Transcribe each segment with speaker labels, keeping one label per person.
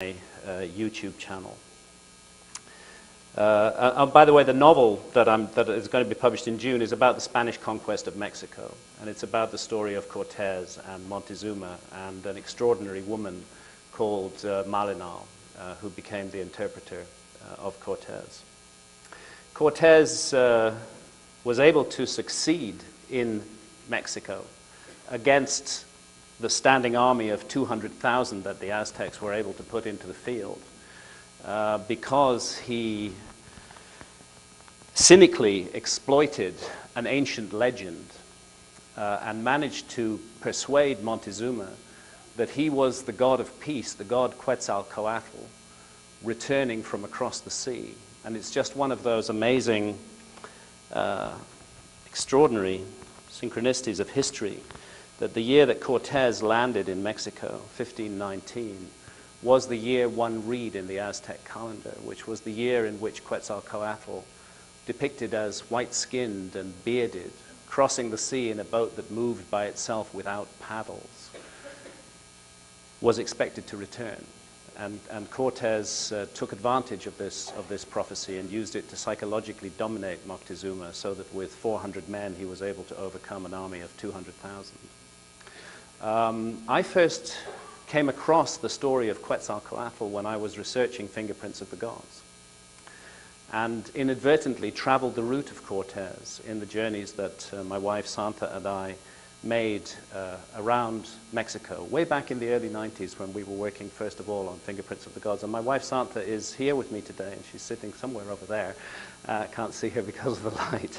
Speaker 1: YouTube channel. By the way, the novel that is going to be published in June is about the Spanish conquest of Mexico, and it's about the story of Cortez and Montezuma and an extraordinary woman called Malinal, who became the interpreter of Cortez. Cortez was able to succeed in Mexico against the standing army of 200,000 that the Aztecs were able to put into the field, because he cynically exploited an ancient legend and managed to persuade Montezuma that he was the god of peace, the god Quetzalcoatl, returning from across the sea. And it's just one of those amazing, extraordinary synchronicities of history that the year that Cortez landed in Mexico, 1519, was the year one read in the Aztec calendar, which was the year in which Quetzalcoatl, depicted as white-skinned and bearded, crossing the sea in a boat that moved by itself without paddles, was expected to return. And Cortez took advantage of this prophecy and used it to psychologically dominate Moctezuma, so that with 400 men he was able to overcome an army of 200,000. I first came across the story of Quetzalcoatl when I was researching Fingerprints of the Gods, and inadvertently traveled the route of Cortez in the journeys that my wife Santa and I made around Mexico, way back in the early 90s when we were working first of all on Fingerprints of the Gods. And my wife Santa is here with me today, and she's sitting somewhere over there. Can't see her because of the light.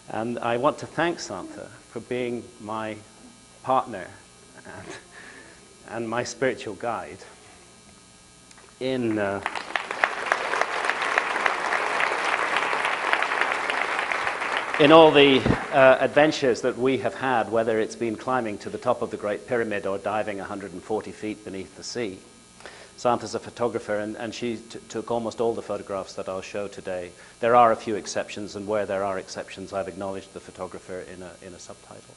Speaker 1: And I want to thank Santa for being my partner and my spiritual guide in all the adventures that we have had, whether it's been climbing to the top of the Great Pyramid or diving 140 feet beneath the sea. Santa's a photographer, and she took almost all the photographs that I'll show today. There are a few exceptions, and where there are exceptions, I've acknowledged the photographer in a subtitle.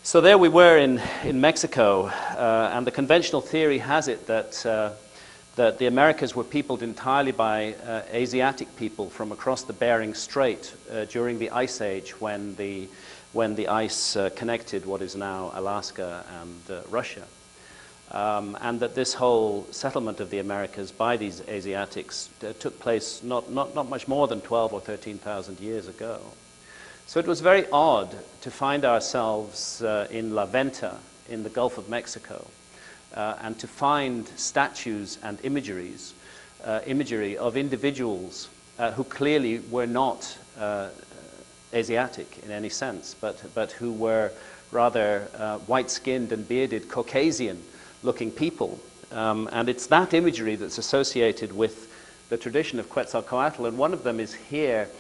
Speaker 1: So there we were in Mexico, and the conventional theory has it that the Americas were peopled entirely by Asiatic people from across the Bering Strait during the Ice Age, when the ice connected what is now Alaska and Russia. And that this whole settlement of the Americas by these Asiatics took place not much more than 12 or 13,000 years ago. So it was very odd to find ourselves in La Venta in the Gulf of Mexico, and to find statues and imagery of individuals who clearly were not Asiatic in any sense, but who were rather white-skinned and bearded Caucasian-looking people. And it's that imagery that's associated with the tradition of Quetzalcoatl, and one of them is here.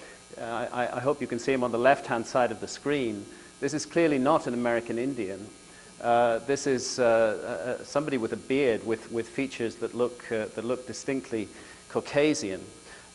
Speaker 1: I hope you can see him on the left-hand side of the screen. This is clearly not an American Indian. This is somebody with a beard with features that look distinctly Caucasian.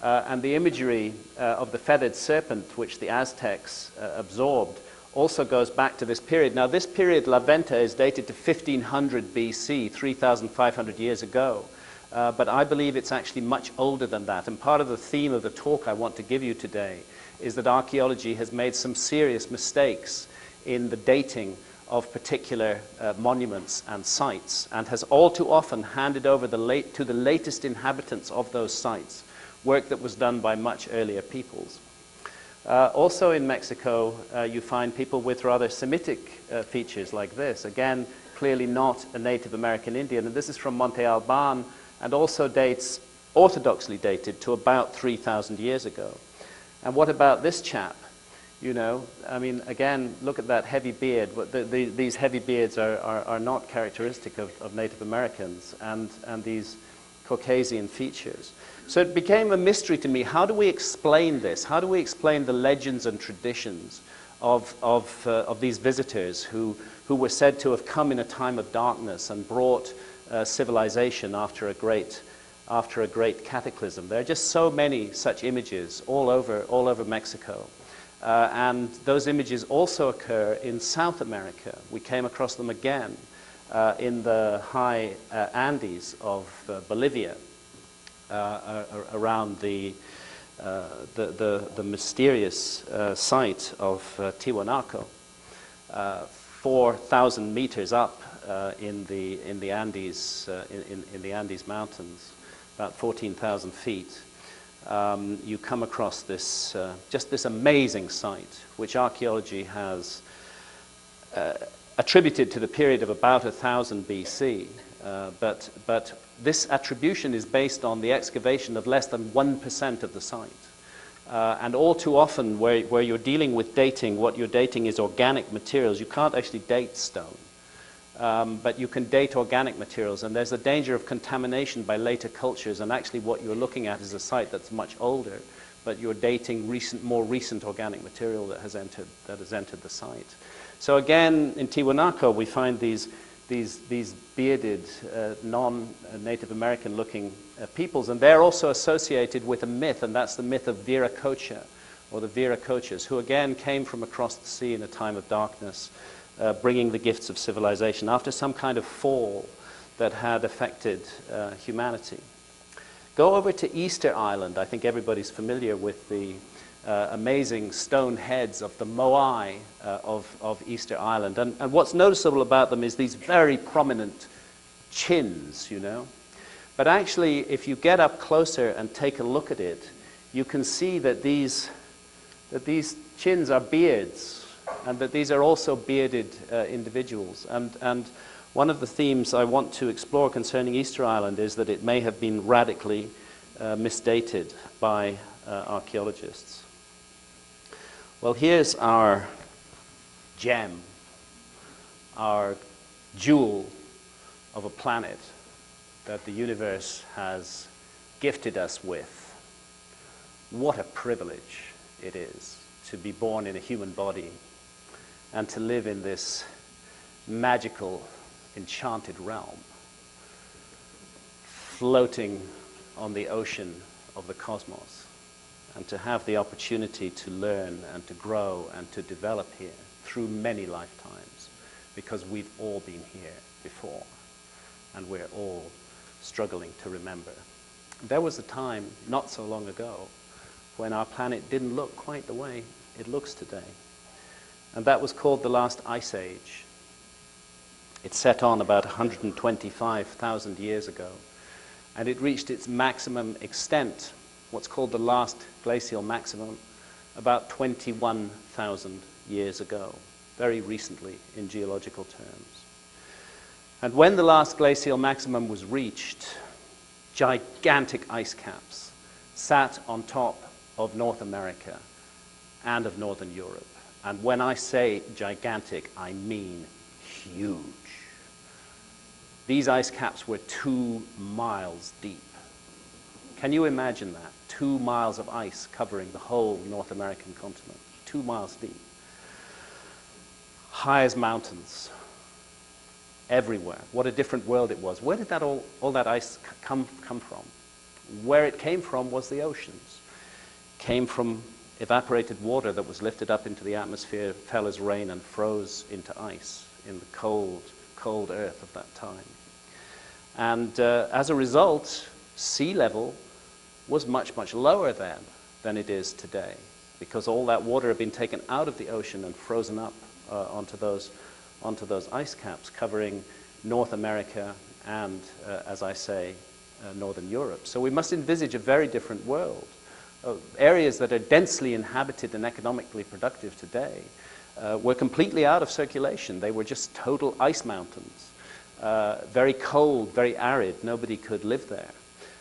Speaker 1: And the imagery of the feathered serpent, which the Aztecs absorbed, also goes back to this period. Now, this period, La Venta, is dated to 1500 BC, 3,500 years ago. But I believe it's actually much older than that. And part of the theme of the talk I want to give you today is that archaeology has made some serious mistakes in the dating of particular monuments and sites, and has all too often handed over to the latest inhabitants of those sites work that was done by much earlier peoples. Also in Mexico, you find people with rather Semitic features like this. Again, clearly not a Native American Indian. And this is from Monte Alban, and also dates, orthodoxly dated, to about 3,000 years ago. And what about this chap? You know, I mean, again, look at that heavy beard. These heavy beards are not characteristic of Native Americans, and these Caucasian features. So it became a mystery to me. How do we explain this? How do we explain the legends and traditions of these visitors who were said to have come in a time of darkness and brought civilization after a great cataclysm? There are just so many such images all over Mexico. And those images also occur in South America. We came across them again in the high Andes of Bolivia, around the mysterious site of Tiwanaku, 4,000 meters up in the Andes in the Andes Mountains, about 14,000 feet. You come across this just this amazing site, which archaeology has attributed to the period of about 1000 BC, but this attribution is based on the excavation of less than 1% of the site. And all too often, where you're dealing with dating, what you're dating is organic materials. You can't actually date stone, but you can date organic materials, and there's a danger of contamination by later cultures, and actually what you're looking at is a site that's much older, but you're dating more recent organic material that has entered the site. So again, in Tiwanaku, we find these bearded, non-Native American-looking peoples, and they're also associated with a myth, and that's the myth of Viracocha, or the Viracochas, who again came from across the sea in a time of darkness, bringing the gifts of civilization after some kind of fall that had affected humanity. Go over to Easter Island. I think everybody's familiar with the amazing stone heads of the Moai of Easter Island. And what's noticeable about them is these very prominent chins, you know. But actually, if you get up closer and take a look at it, you can see that these chins are beards, and that these are also bearded individuals. And one of the themes I want to explore concerning Easter Island is that it may have been radically misdated by archaeologists. Well, here's our gem, our jewel of a planet that the universe has gifted us with. What a privilege it is to be born in a human body and to live in this magical, enchanted realm, floating on the ocean of the cosmos, and to have the opportunity to learn and to grow and to develop here through many lifetimes, because we've all been here before, and we're all struggling to remember. There was a time, not so long ago, when our planet didn't look quite the way it looks today. And that was called the last ice age. It set on about 125,000 years ago, and it reached its maximum extent, what's called the last glacial maximum, about 21,000 years ago, very recently in geological terms. And when the last glacial maximum was reached, gigantic ice caps sat on top of North America and of Northern Europe. And when I say gigantic, I mean huge. These ice caps were 2 miles deep. Can you imagine that? 2 miles of ice covering the whole North American continent, 2 miles deep. High as mountains, everywhere. What a different world it was. Where did that all that ice come from? Where it came from was the oceans. It came from evaporated water that was lifted up into the atmosphere, fell as rain, and froze into ice in the cold, cold earth of that time. And as a result, sea level was much, much lower then than it is today, because all that water had been taken out of the ocean and frozen up onto those ice caps covering North America and, as I say, Northern Europe. So we must envisage a very different world. Areas that are densely inhabited and economically productive today were completely out of circulation. They were just total ice mountains, very cold, very arid. Nobody could live there.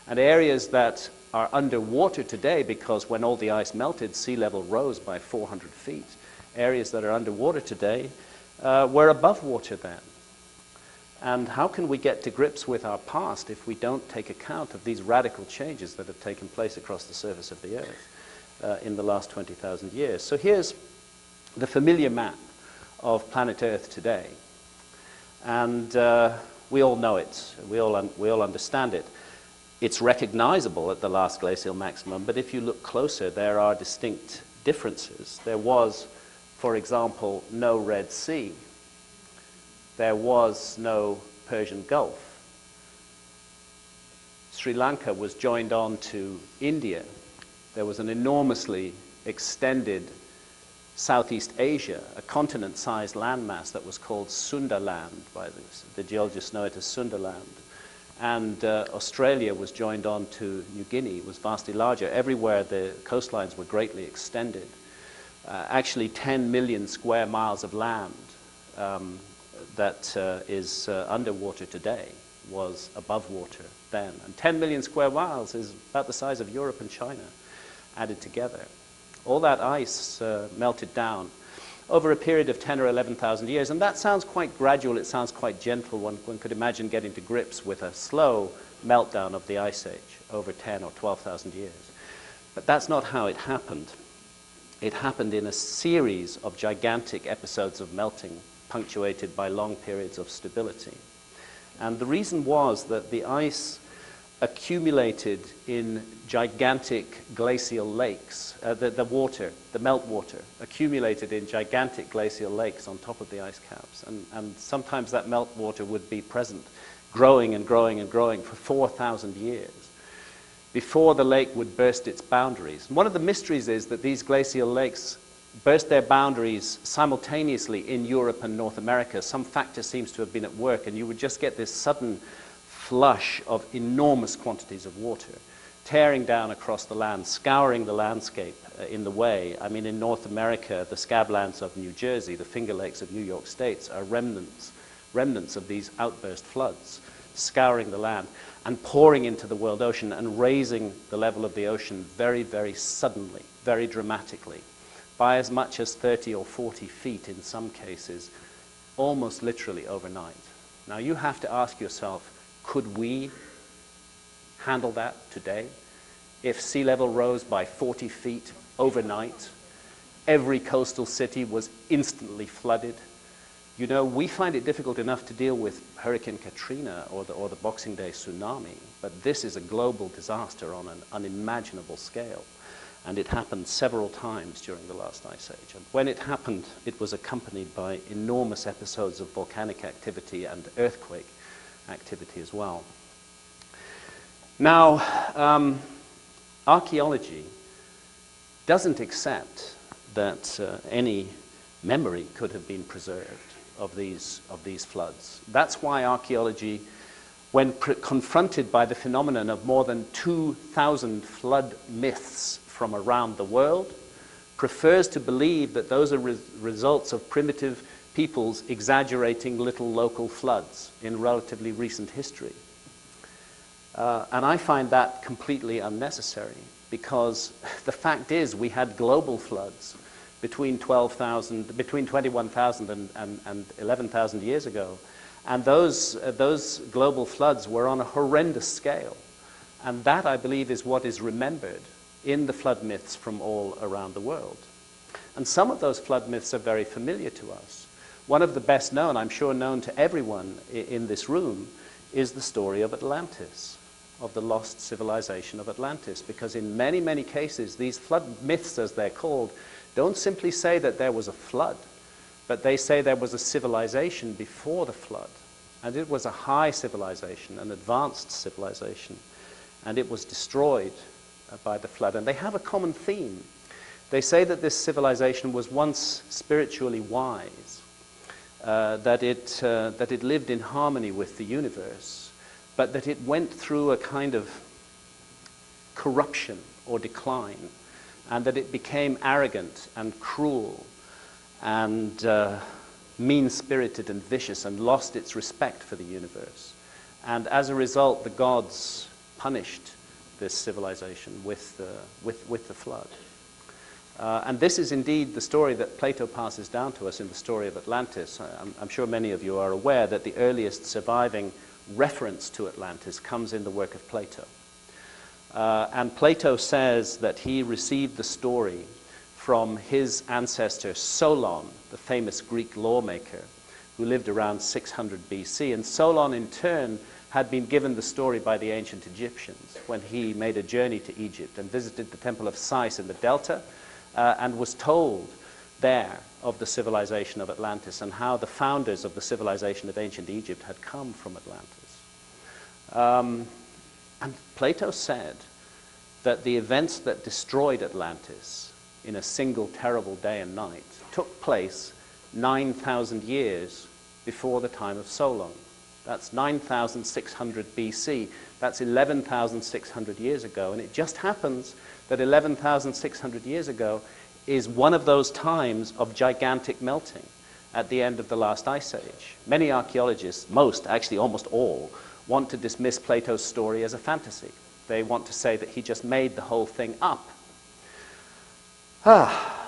Speaker 1: And areas that are underwater today, because when all the ice melted, sea level rose by 400 feet. Areas that are underwater today were above water then. And how can we get to grips with our past if we don't take account of these radical changes that have taken place across the surface of the Earth in the last 20,000 years? So here's the familiar map of planet Earth today. And we all know it. We all understand it. It's recognizable at the last glacial maximum, but if you look closer, there are distinct differences. There was, for example, no Red Sea there was no Persian Gulf. Sri Lanka was joined on to India. There was an enormously extended Southeast Asia, a continent-sized landmass that was called Sundaland. By the geologists know it as Sundaland. And Australia was joined on to New Guinea. It was vastly larger. Everywhere the coastlines were greatly extended. Actually 10 million square miles of land that is underwater today was above water then. And 10 million square miles is about the size of Europe and China added together. All that ice melted down over a period of 10 or 11,000 years. And that sounds quite gradual. It sounds quite gentle. One could imagine getting to grips with a slow meltdown of the Ice Age over 10 or 12,000 years. But that's not how it happened. It happened in a series of gigantic episodes of melting, punctuated by long periods of stability. And the reason was that the ice accumulated in gigantic glacial lakes. The meltwater, accumulated in gigantic glacial lakes on top of the ice caps. And sometimes that meltwater would be present, growing and growing and growing for 4,000 years before the lake would burst its boundaries. And one of the mysteries is that these glacial lakes burst their boundaries simultaneously in Europe and North America. Some factor seems to have been at work, and you would just get this sudden flush of enormous quantities of water tearing down across the land, scouring the landscape in the way. I mean, in North America, the scablands of New Jersey, the Finger Lakes of New York State are remnants of these outburst floods, scouring the land and pouring into the world ocean and raising the level of the ocean very, very suddenly, very dramatically, by as much as 30 or 40 feet in some cases, almost literally overnight. Now you have to ask yourself, could we handle that today? If sea level rose by 40 feet overnight, every coastal city was instantly flooded. You know, we find it difficult enough to deal with Hurricane Katrina or the Boxing Day tsunami, but this is a global disaster on an unimaginable scale. And it happened several times during the last ice age. And when it happened, it was accompanied by enormous episodes of volcanic activity and earthquake activity as well. Now, archaeology doesn't accept that any memory could have been preserved of these floods. That's why archaeology, when confronted by the phenomenon of more than 2,000 flood myths from around the world, prefers to believe that those are results of primitive peoples exaggerating little local floods in relatively recent history. And I find that completely unnecessary, because the fact is we had global floods between 21,000 and 11,000 years ago. And those global floods were on a horrendous scale. And that, I believe, is what is remembered in the flood myths from all around the world. And some of those flood myths are very familiar to us. One of the best known, I'm sure known to everyone in this room, is the story of Atlantis, of the lost civilization of Atlantis. Because in many, many cases, these flood myths, as they're called, don't simply say that there was a flood, but they say there was a civilization before the flood. And it was a high civilization, an advanced civilization. And it was destroyed by the flood. And they have a common theme. They say that this civilization was once spiritually wise, that it lived in harmony with the universe, but that it went through a kind of corruption or decline, and that it became arrogant and cruel and mean-spirited and vicious, and lost its respect for the universe. And as a result, the gods punished this civilization with the flood. And this is indeed the story that Plato passes down to us in the story of Atlantis. I'm sure many of you are aware that the earliest surviving reference to Atlantis comes in the work of Plato. And Plato says that he received the story from his ancestor Solon, the famous Greek lawmaker, who lived around 600 BC. And Solon, in turn, had been given the story by the ancient Egyptians when he made a journey to Egypt and visited the temple of Sais in the Delta, and was told there of the civilization of Atlantis and how the founders of the civilization of ancient Egypt had come from Atlantis. And Plato said that the events that destroyed Atlantis in a single terrible day and night took place 9,000 years before the time of Solon. That's 9,600 BC. That's 11,600 years ago. And it just happens that 11,600 years ago is one of those times of gigantic melting at the end of the last ice age. Many archaeologists, most, actually almost all, want to dismiss Plato's story as a fantasy. They want to say that he just made the whole thing up.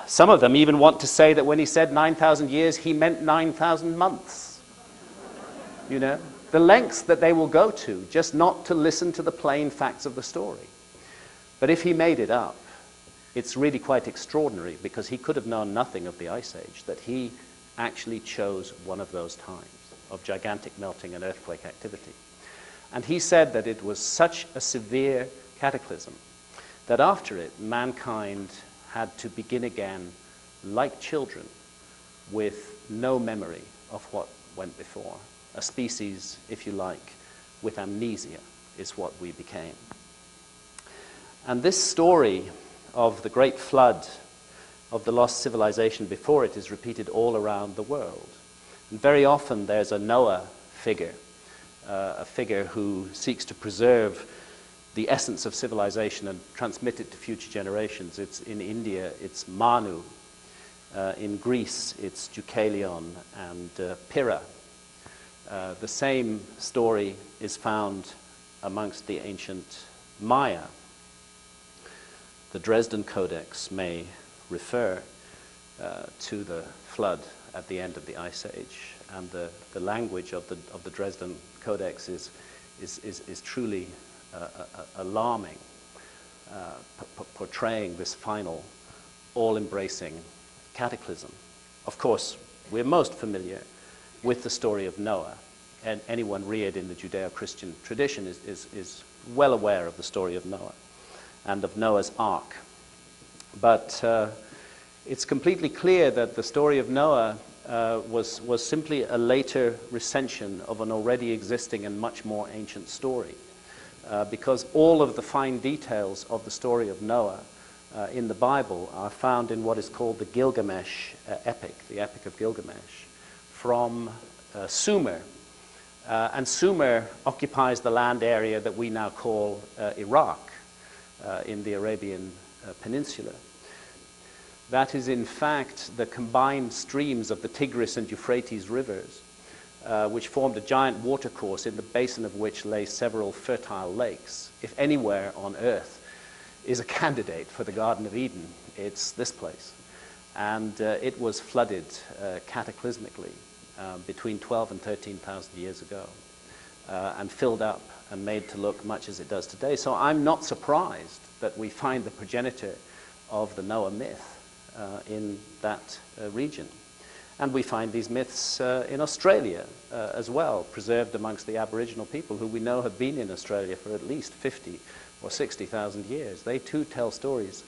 Speaker 1: Some of them even want to say that when he said 9,000 years, he meant 9,000 months. You know, the lengths that they will go to just not to listen to the plain facts of the story. But if he made it up, it's really quite extraordinary because he could have known nothing of the Ice Age, that he actually chose one of those times of gigantic melting and earthquake activity. And he said that it was such a severe cataclysm that after it, mankind had to begin again like children with no memory of what went before. A species, if you like, with amnesia is what we became. And this story of the great flood, of the lost civilization before it, is repeated all around the world. And very often there's a Noah figure, a figure who seeks to preserve the essence of civilization and transmit it to future generations. It's in India, it's Manu. In Greece, it's Deucalion and Pyrrha. The same story is found amongst the ancient Maya. The Dresden Codex may refer to the flood at the end of the Ice Age, and the language of the Dresden Codex is truly alarming, portraying this final, all-embracing cataclysm. Of course, we're most familiar with the story of Noah, and anyone reared in the Judeo-Christian tradition is well aware of the story of Noah and of Noah's Ark. But it's completely clear that the story of Noah was simply a later recension of an already existing and much more ancient story. Because all of the fine details of the story of Noah in the Bible are found in what is called the Gilgamesh epic, the Epic of Gilgamesh, from Sumer. And Sumer occupies the land area that we now call Iraq in the Arabian Peninsula. That is, in fact, the combined streams of the Tigris and Euphrates rivers, which formed a giant watercourse in the basin of which lay several fertile lakes. If anywhere on earth is a candidate for the Garden of Eden, it's this place. And it was flooded cataclysmically between 12 and 13,000 years ago, and filled up and made to look much as it does today. So I'm not surprised that we find the progenitor of the Noah myth in that region. And we find these myths in Australia as well, preserved amongst the Aboriginal people who we know have been in Australia for at least 50 or 60,000 years. They too tell stories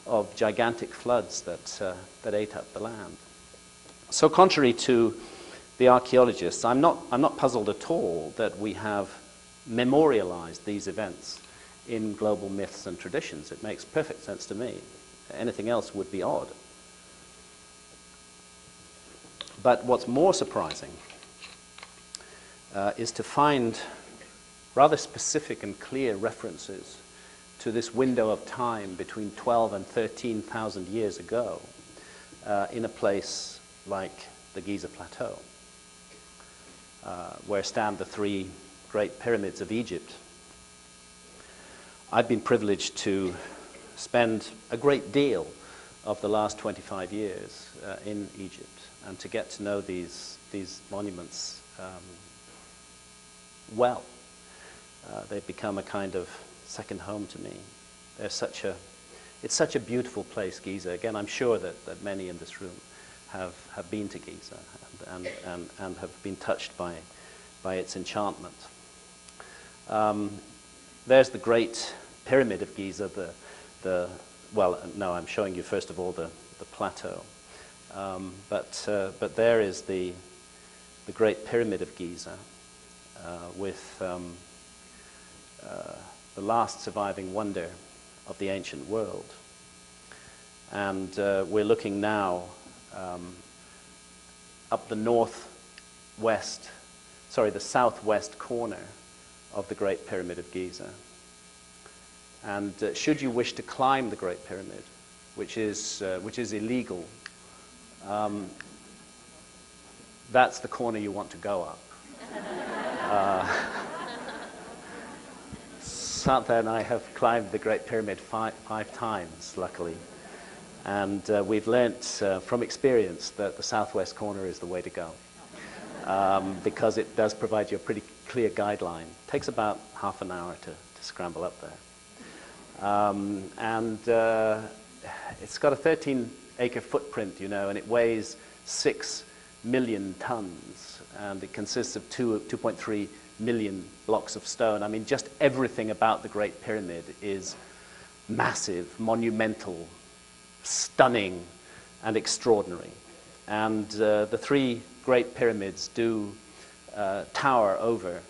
Speaker 1: of gigantic floods that ate up the land. So contrary to the archaeologists, I'm not puzzled at all that we have memorialized these events in global myths and traditions. It makes perfect sense to me. Anything else would be odd. But what's more surprising is to find rather specific and clear references to this window of time between 12 and 13,000 years ago in a place like the Giza Plateau, where stand the three great pyramids of Egypt. I've been privileged to spend a great deal of the last 25 years in Egypt, and to get to know these monuments well. They've become a kind of second home to me. It's such a beautiful place, Giza. Again, I'm sure that many in this room have been to Giza and have been touched by its enchantment. There's the great pyramid of Giza, well, no, I'm showing you first of all the plateau. But there is the Great Pyramid of Giza with the last surviving wonder of the ancient world. And we're looking now up the the southwest corner of the Great Pyramid of Giza. And should you wish to climb the Great Pyramid, which is illegal, that's the corner you want to go up. Santa and I have climbed the Great Pyramid five times, luckily. And we've learnt from experience that the southwest corner is the way to go, because it does provide you a pretty clear guideline. It takes about half an hour to scramble up there. It's got a 13-acre footprint, you know, and it weighs 6 million tons, and it consists of 2.3 million blocks of stone. I mean, just everything about the Great Pyramid is massive, monumental, stunning, and extraordinary. And the three Great Pyramids do tower over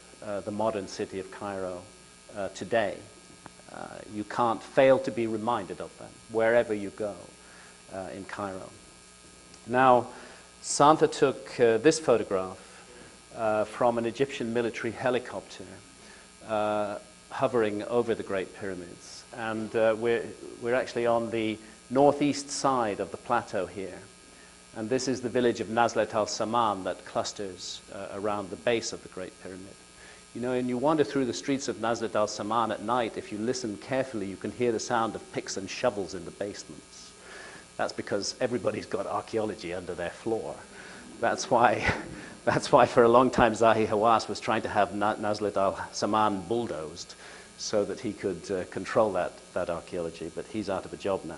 Speaker 1: the modern city of Cairo today. You can't fail to be reminded of them wherever you go in Cairo. Now, Santa took this photograph from an Egyptian military helicopter hovering over the Great Pyramids. And we're actually on the northeast side of the plateau here. And this is the village of Nazlet al-Saman that clusters around the base of the Great Pyramid. You know, and you wander through the streets of Nazlet al-Saman at night, if you listen carefully, you can hear the sound of picks and shovels in the basements. That's because everybody's got archaeology under their floor. That's why for a long time Zahi Hawass was trying to have Nazlet al-Saman bulldozed so that he could control that archaeology, but he's out of a job now.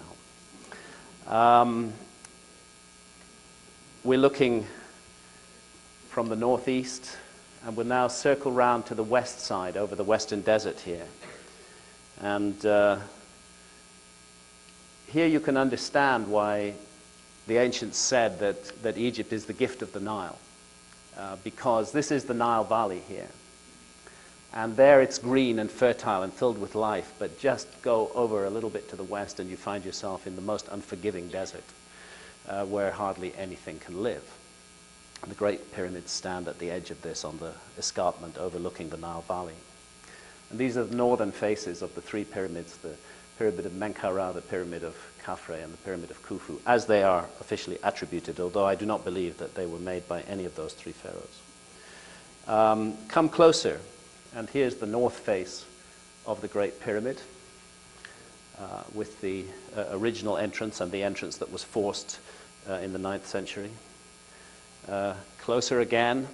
Speaker 1: We're looking from the northeast, and we'll now circle round to the west side over the Western Desert here. And here you can understand why the ancients said that Egypt is the gift of the Nile, because this is the Nile Valley here. And there it's green and fertile and filled with life, but just go over a little bit to the west and you find yourself in the most unforgiving desert, where hardly anything can live. And the Great Pyramids stand at the edge of this on the escarpment overlooking the Nile Valley. And these are the northern faces of the three pyramids, the Pyramid of Menkaura, the Pyramid of Khafre, and the Pyramid of Khufu, as they are officially attributed, although I do not believe that they were made by any of those three pharaohs. Come closer, and here's the north face of the Great Pyramid, with the original entrance and the entrance that was forced in the 9th century. Closer again,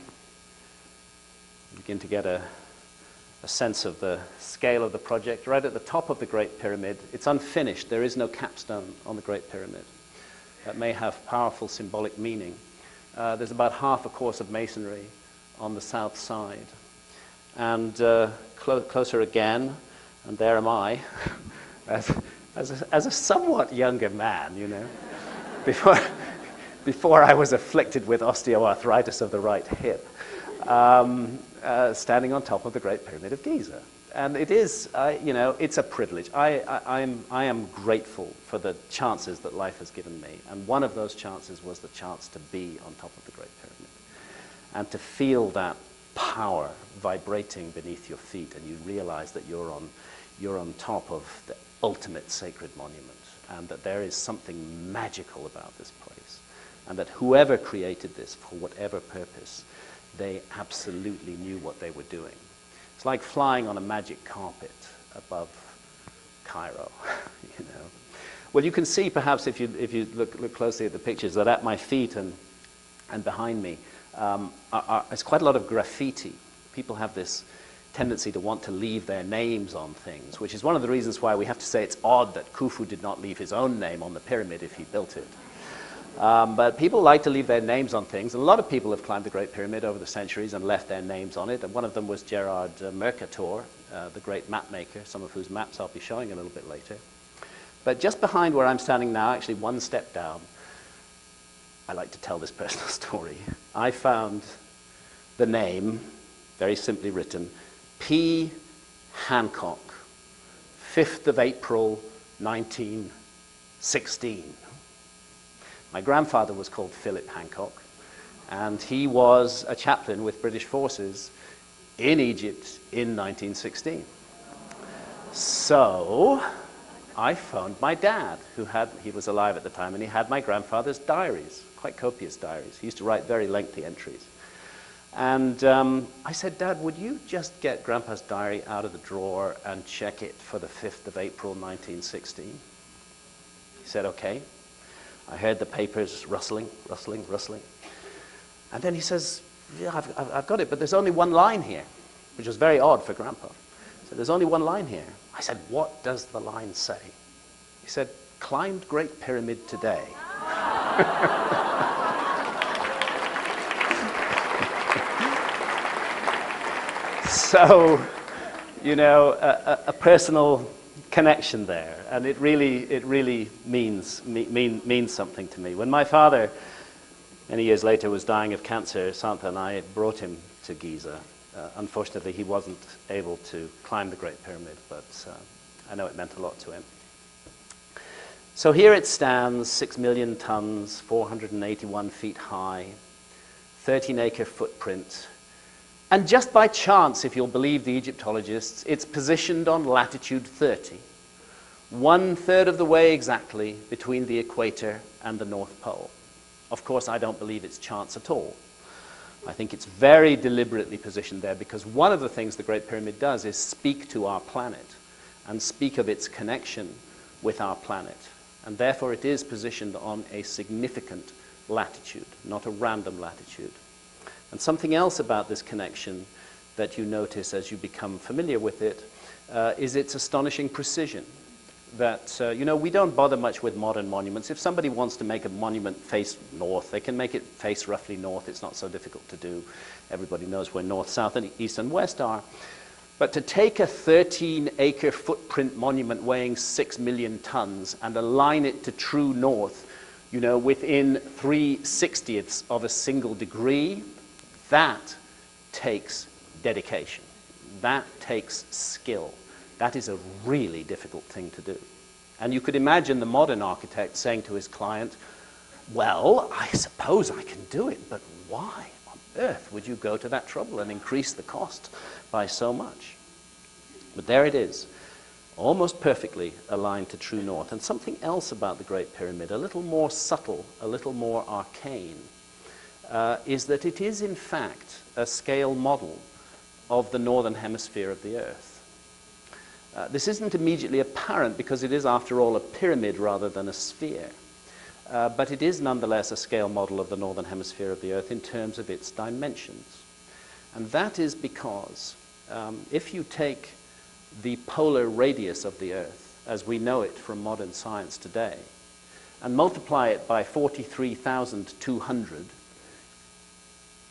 Speaker 1: you begin to get a sense of the scale of the project. Right at the top of the Great Pyramid, it's unfinished. There is no capstone on the Great Pyramid. That may have powerful symbolic meaning. There's about half a course of masonry on the south side. And closer again, and there am I, as a somewhat younger man, you know, before I was afflicted with osteoarthritis of the right hip, standing on top of the Great Pyramid of Giza. And it is, you know, it's a privilege. I am grateful for the chances that life has given me. And one of those chances was the chance to be on top of the Great Pyramid and to feel that power vibrating beneath your feet, and you realize that you're on top of the ultimate sacred monument, and that there is something magical about this place, and that whoever created this for whatever purpose, they absolutely knew what they were doing. It's like flying on a magic carpet above Cairo, you know. Well, you can see perhaps if you look closely at the pictures that at my feet and behind me there's quite a lot of graffiti. People have this tendency to want to leave their names on things, which is one of the reasons why we have to say it's odd that Khufu did not leave his own name on the pyramid if he built it. But people like to leave their names on things. And a lot of people have climbed the Great Pyramid over the centuries and left their names on it. And one of them was Gerard Mercator, the great map maker, some of whose maps I'll be showing a little bit later. But just behind where I'm standing now, actually one step down, I like to tell this personal story. I found the name, very simply written, P. Hancock, 5th of April, 1916. My grandfather was called Philip Hancock, and he was a chaplain with British forces in Egypt in 1916. So I phoned my dad, he was alive at the time, and he had my grandfather's diaries, quite copious diaries. He used to write very lengthy entries. And I said, Dad, would you just get Grandpa's diary out of the drawer and check it for the 5th of April, 1916? He said, okay. I heard the papers rustling, rustling, rustling. And then he says, yeah, I've got it, but there's only one line here, which was very odd for Grandpa. So there's only one line here. I said, what does the line say? He said, climbed Great Pyramid today. So, you know, a personal connection there, and it really means something to me. When my father, many years later, was dying of cancer, Santa and I brought him to Giza. Unfortunately, he wasn't able to climb the Great Pyramid, but I know it meant a lot to him. So here it stands, 6 million tons, 481 feet high, 13-acre footprint. And just by chance, if you'll believe the Egyptologists, it's positioned on latitude 30, 1/3 of the way exactly between the equator and the North Pole. Of course, I don't believe it's chance at all. I think it's very deliberately positioned there because one of the things the Great Pyramid does is speak to our planet and speak of its connection with our planet. And therefore, it is positioned on a significant latitude, not a random latitude. And something else about this connection that you notice as you become familiar with it is its astonishing precision. That, you know, we don't bother much with modern monuments. If somebody wants to make a monument face north, they can make it face roughly north. It's not so difficult to do. Everybody knows where north, south, and east and west are. But to take a 13-acre footprint monument weighing 6 million tons and align it to true north, you know, within 3/60ths of a single degree, that takes dedication. That takes skill. That is a really difficult thing to do. And you could imagine the modern architect saying to his client, well, I suppose I can do it, but why on earth would you go to that trouble and increase the cost by so much? But there it is, almost perfectly aligned to true north. And something else about the Great Pyramid, a little more subtle, a little more arcane, is that it is in fact a scale model of the northern hemisphere of the Earth. This isn't immediately apparent because it is, after all, a pyramid rather than a sphere. But it is nonetheless a scale model of the northern hemisphere of the Earth in terms of its dimensions. And that is because if you take the polar radius of the Earth, as we know it from modern science today, and multiply it by 43,200,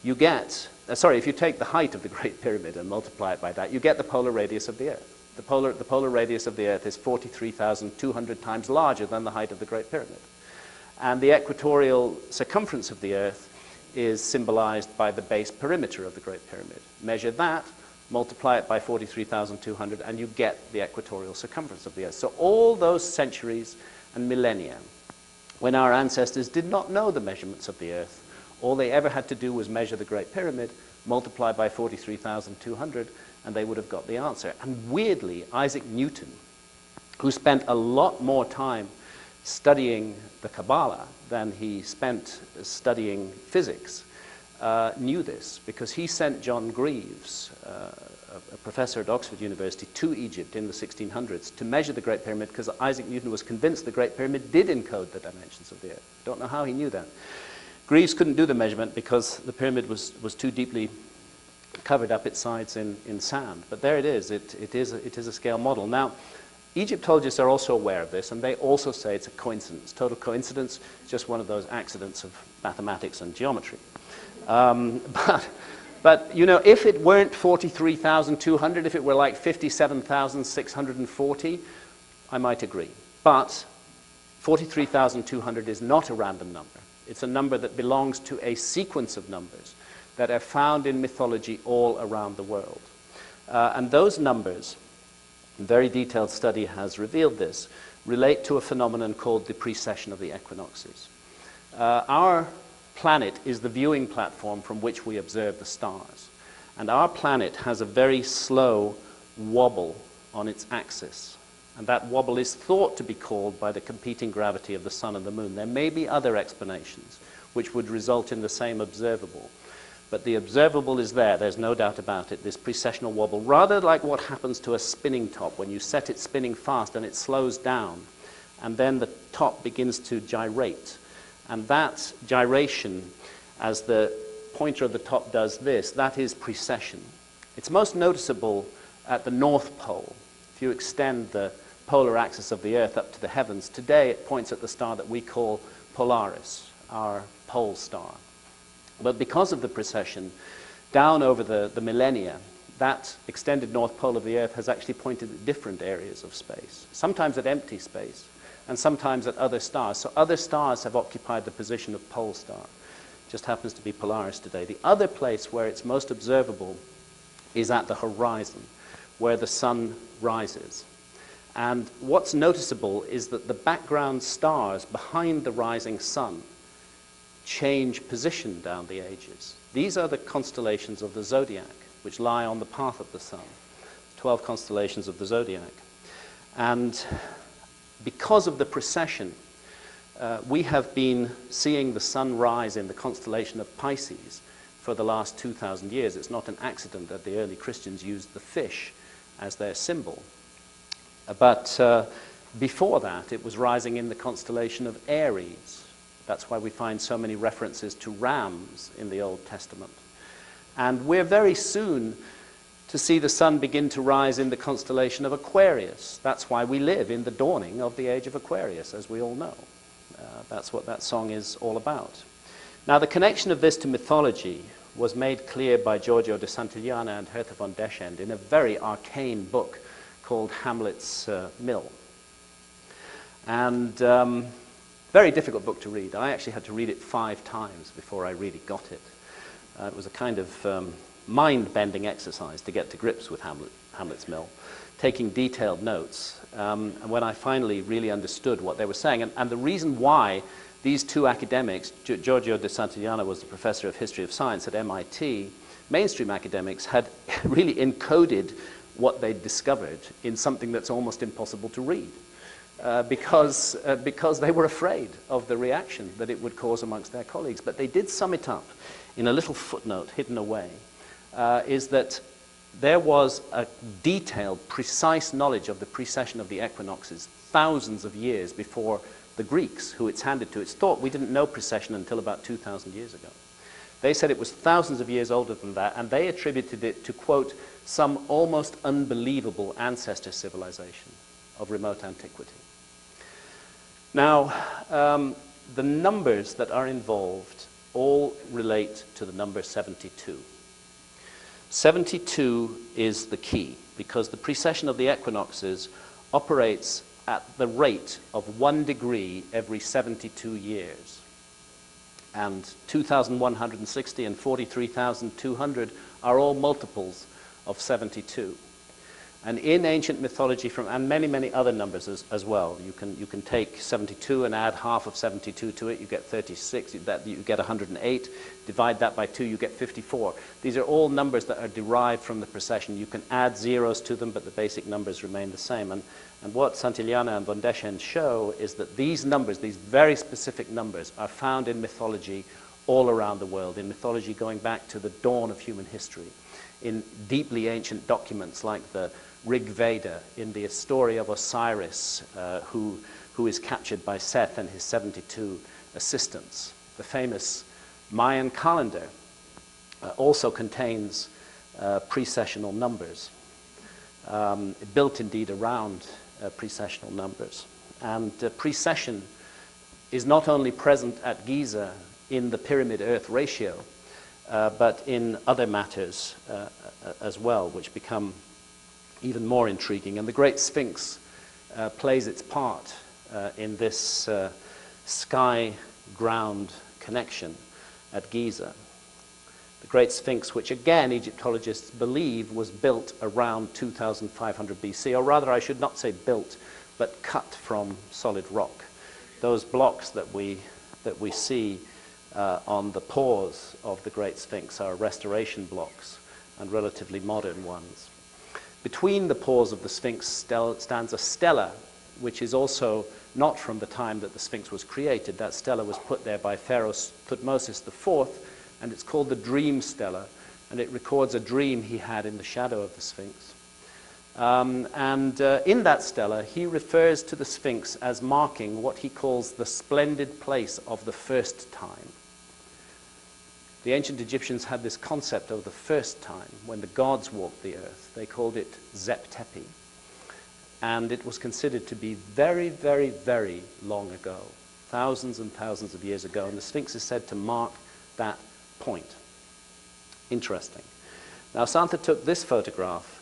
Speaker 1: you get, if you take the height of the Great Pyramid and multiply it by that, you get the polar radius of the Earth. The polar radius of the Earth is 43,200 times larger than the height of the Great Pyramid. And the equatorial circumference of the Earth is symbolized by the base perimeter of the Great Pyramid. Measure that, multiply it by 43,200, and you get the equatorial circumference of the Earth. So all those centuries and millennia, when our ancestors did not know the measurements of the Earth, all they ever had to do was measure the Great Pyramid, multiply by 43,200, and they would have got the answer. And weirdly, Isaac Newton, who spent a lot more time studying the Kabbalah than he spent studying physics, knew this because he sent John Greaves, a professor at Oxford University, to Egypt in the 1600s to measure the Great Pyramid because Isaac Newton was convinced the Great Pyramid did encode the dimensions of the Earth. Don't know how he knew that. Greaves couldn't do the measurement because the pyramid was too deeply covered up its sides in sand. But there it is. It is a scale model. Now, Egyptologists are also aware of this, and they also say it's a coincidence. Total coincidence, just one of those accidents of mathematics and geometry. But you know, if it weren't 43,200, if it were like 57,640, I might agree. But 43,200 is not a random number. It's a number that belongs to a sequence of numbers that are found in mythology all around the world. And those numbers, a very detailed study has revealed this, relate to a phenomenon called the precession of the equinoxes. Our planet is the viewing platform from which we observe the stars. And our planet has a very slow wobble on its axis. And that wobble is thought to be called by the competing gravity of the sun and the moon. There may be other explanations which would result in the same observable. But the observable is there, there's no doubt about it, this precessional wobble, rather like what happens to a spinning top when you set it spinning fast and it slows down, and then the top begins to gyrate. And that gyration, as the pointer of the top does this, that is precession. It's most noticeable at the North Pole. If you extend the polar axis of the Earth up to the heavens, today it points at the star that we call Polaris, our pole star. But because of the precession, down over the millennia, that extended North Pole of the Earth has actually pointed at different areas of space, sometimes at empty space, and sometimes at other stars. So other stars have occupied the position of pole star. Just happens to be Polaris today. The other place where it's most observable is at the horizon, where the sun rises. And what's noticeable is that the background stars behind the rising sun change position down the ages. These are the constellations of the zodiac, which lie on the path of the sun, 12 constellations of the zodiac. And because of the precession, we have been seeing the sun rise in the constellation of Pisces for the last 2,000 years. It's not an accident that the early Christians used the fish as their symbol. But before that, it was rising in the constellation of Aries. That's why we find so many references to rams in the Old Testament. And we're very soon to see the sun begin to rise in the constellation of Aquarius. That's why we live in the dawning of the age of Aquarius, as we all know. That's what that song is all about. Now, the connection of this to mythology was made clear by Giorgio de Santillana and Hertha von Deschend in a very arcane book called Hamlet's Mill. And very difficult book to read. I actually had to read it 5 times before I really got it. It was a kind of mind-bending exercise to get to grips with Hamlet's Mill, taking detailed notes. And when I finally really understood what they were saying, and the reason why these two academics, Giorgio de Santillana was the professor of history of science at MIT, mainstream academics had really encoded what they'd discovered in something that's almost impossible to read. Because they were afraid of the reaction that it would cause amongst their colleagues. But they did sum it up in a little footnote hidden away, is that there was a detailed, precise knowledge of the precession of the equinoxes thousands of years before the Greeks, who it's handed to. It's thought we didn't know precession until about 2,000 years ago. They said it was thousands of years older than that, and they attributed it to, quote, some almost unbelievable ancestor civilization of remote antiquity. Now, the numbers that are involved all relate to the number 72. 72 is the key, because the precession of the equinoxes operates at the rate of 1 degree every 72 years. And 2,160 and 43,200 are all multiples of 72. And in ancient mythology, and many, many other numbers as well, you can take 72 and add half of 72 to it, you get 36, you get 108, divide that by 2, you get 54. These are all numbers that are derived from the precession. You can add zeros to them, but the basic numbers remain the same. And what Santillana and von Deschend show is that these numbers, these very specific numbers, are found in mythology all around the world, in mythology going back to the dawn of human history, in deeply ancient documents like the Rig Veda, in the story of Osiris, who is captured by Seth and his 72 assistants. The famous Mayan calendar also contains precessional numbers, built indeed around precessional numbers. And precession is not only present at Giza in the pyramid-Earth ratio, but in other matters as well, which become even more intriguing. And the Great Sphinx plays its part in this sky-ground connection at Giza. The Great Sphinx, which again Egyptologists believe was built around 2500 BC, or rather I should not say built, but cut from solid rock. Those blocks that we see on the paws of the Great Sphinx are restoration blocks and relatively modern ones. Between the paws of the Sphinx stands a stela, which is also not from the time that the Sphinx was created. That stela was put there by Pharaoh Thutmose IV, and it's called the Dream Stela, and it records a dream he had in the shadow of the Sphinx. In that stela, he refers to the Sphinx as marking what he calls the splendid place of the first time. The ancient Egyptians had this concept of the first time, when the gods walked the earth. They called it Zep Tepi. And it was considered to be very, very, very long ago, thousands and thousands of years ago. And the Sphinx is said to mark that point. Interesting. Now, Santa took this photograph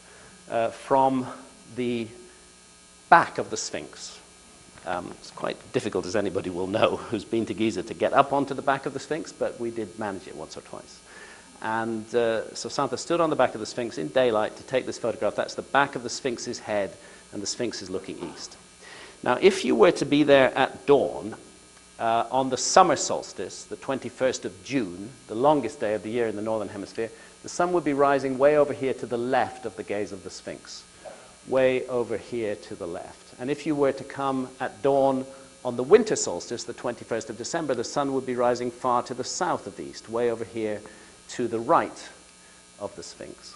Speaker 1: from the back of the Sphinx. It's quite difficult, as anybody will know who's been to Giza, to get up onto the back of the Sphinx, but we did manage it once or twice. And so Santa stood on the back of the Sphinx in daylight to take this photograph. That's the back of the Sphinx's head, and the Sphinx is looking east. Now, if you were to be there at dawn, on the summer solstice, the 21st of June, the longest day of the year in the northern hemisphere, the sun would be rising way over here to the left of the gaze of the Sphinx, way over here to the left. And if you were to come at dawn on the winter solstice, the 21st of December, the sun would be rising far to the south of the east, way over here to the right of the Sphinx.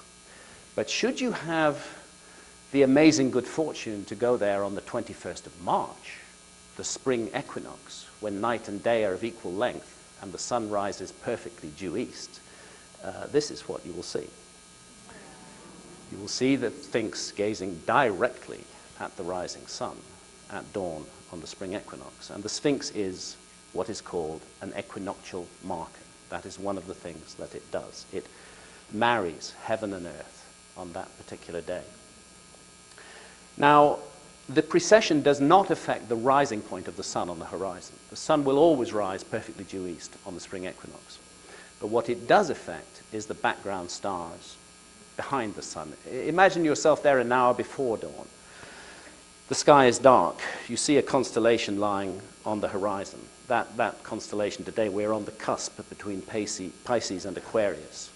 Speaker 1: But should you have the amazing good fortune to go there on the 21st of March, the spring equinox, when night and day are of equal length and the sun rises perfectly due east, this is what you will see. You will see the Sphinx gazing directly at the rising sun at dawn on the spring equinox. And the Sphinx is what is called an equinoctial marker. That is one of the things that it does. It marries heaven and earth on that particular day. Now, the precession does not affect the rising point of the sun on the horizon. The sun will always rise perfectly due east on the spring equinox. But what it does affect is the background stars behind the sun. Imagine yourself there an hour before dawn. The sky is dark. You see a constellation lying on the horizon. That constellation today, we're on the cusp between Pisces and Aquarius.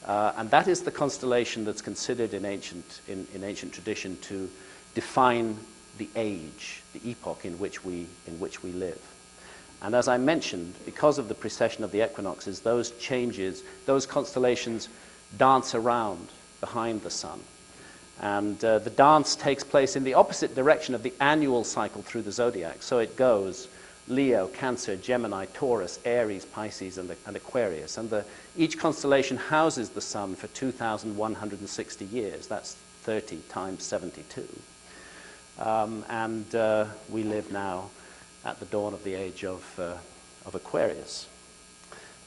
Speaker 1: And that is the constellation that's considered in ancient tradition to define the age, the epoch in which we live. And as I mentioned, because of the precession of the equinoxes, those changes, those constellations dance around behind the sun. And the dance takes place in the opposite direction of the annual cycle through the zodiac. So it goes Leo, Cancer, Gemini, Taurus, Aries, Pisces, and Aquarius. And each constellation houses the sun for 2,160 years. That's 30 times 72. We live now at the dawn of the age of Aquarius.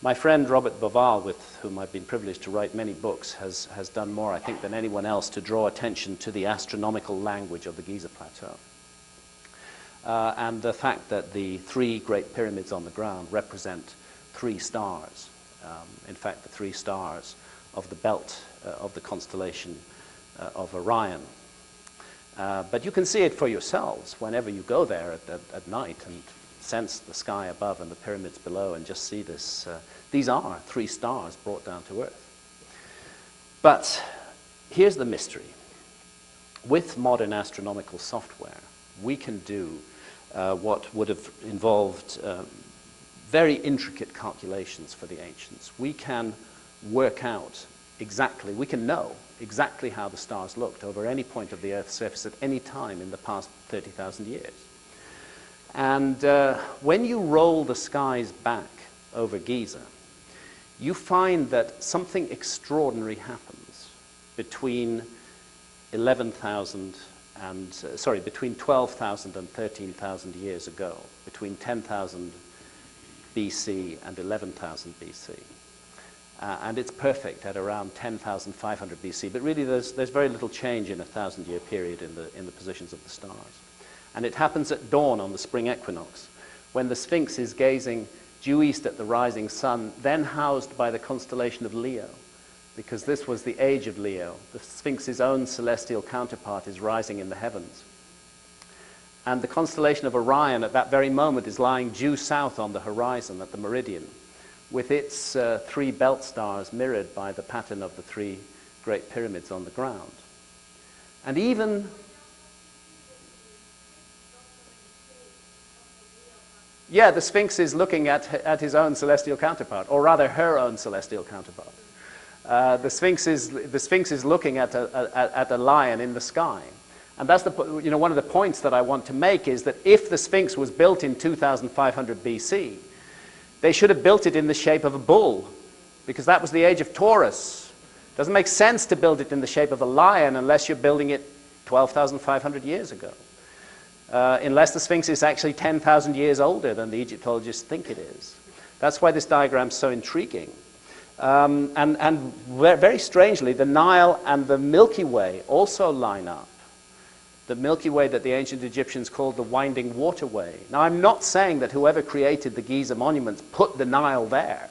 Speaker 1: My friend Robert Boval, with whom I've been privileged to write many books, has done more, I think, than anyone else to draw attention to the astronomical language of the Giza Plateau. And the fact that the three great pyramids on the ground represent three stars. In fact, the three stars of the belt of the constellation of Orion. But you can see it for yourselves whenever you go there at night and sense the sky above and the pyramids below and just see this. These are three stars brought down to Earth. But here's the mystery. With modern astronomical software, we can do what would have involved very intricate calculations for the ancients. We can work out exactly, we can know exactly how the stars looked over any point of the Earth's surface at any time in the past 30,000 years. And when you roll the skies back over Giza, you find that something extraordinary happens between 12,000 and 13,000 years ago, between 10,000 BC and 11,000 BC. And it's perfect at around 10,500 BC, but really there's very little change in a 1,000-year period in the positions of the stars. And it happens at dawn on the spring equinox, when the Sphinx is gazing due east at the rising sun, then housed by the constellation of Leo, because this was the age of Leo. The Sphinx's own celestial counterpart is rising in the heavens. And the constellation of Orion at that very moment is lying due south on the horizon at the meridian, with its 3 belt stars mirrored by the pattern of the 3 great pyramids on the ground. And even... Yeah, the Sphinx is looking at his own celestial counterpart, or rather her own celestial counterpart. The Sphinx is looking at a lion in the sky. And that's one of the points that I want to make is that if the Sphinx was built in 2500 BC, they should have built it in the shape of a bull, because that was the age of Taurus. It doesn't make sense to build it in the shape of a lion unless you're building it 12,500 years ago. Unless the Sphinx is actually 10,000 years older than the Egyptologists think it is. That's why this diagram is so intriguing. And very strangely, the Nile and the Milky Way also line up. The Milky Way that the ancient Egyptians called the winding waterway. Now, I'm not saying that whoever created the Giza monuments put the Nile there.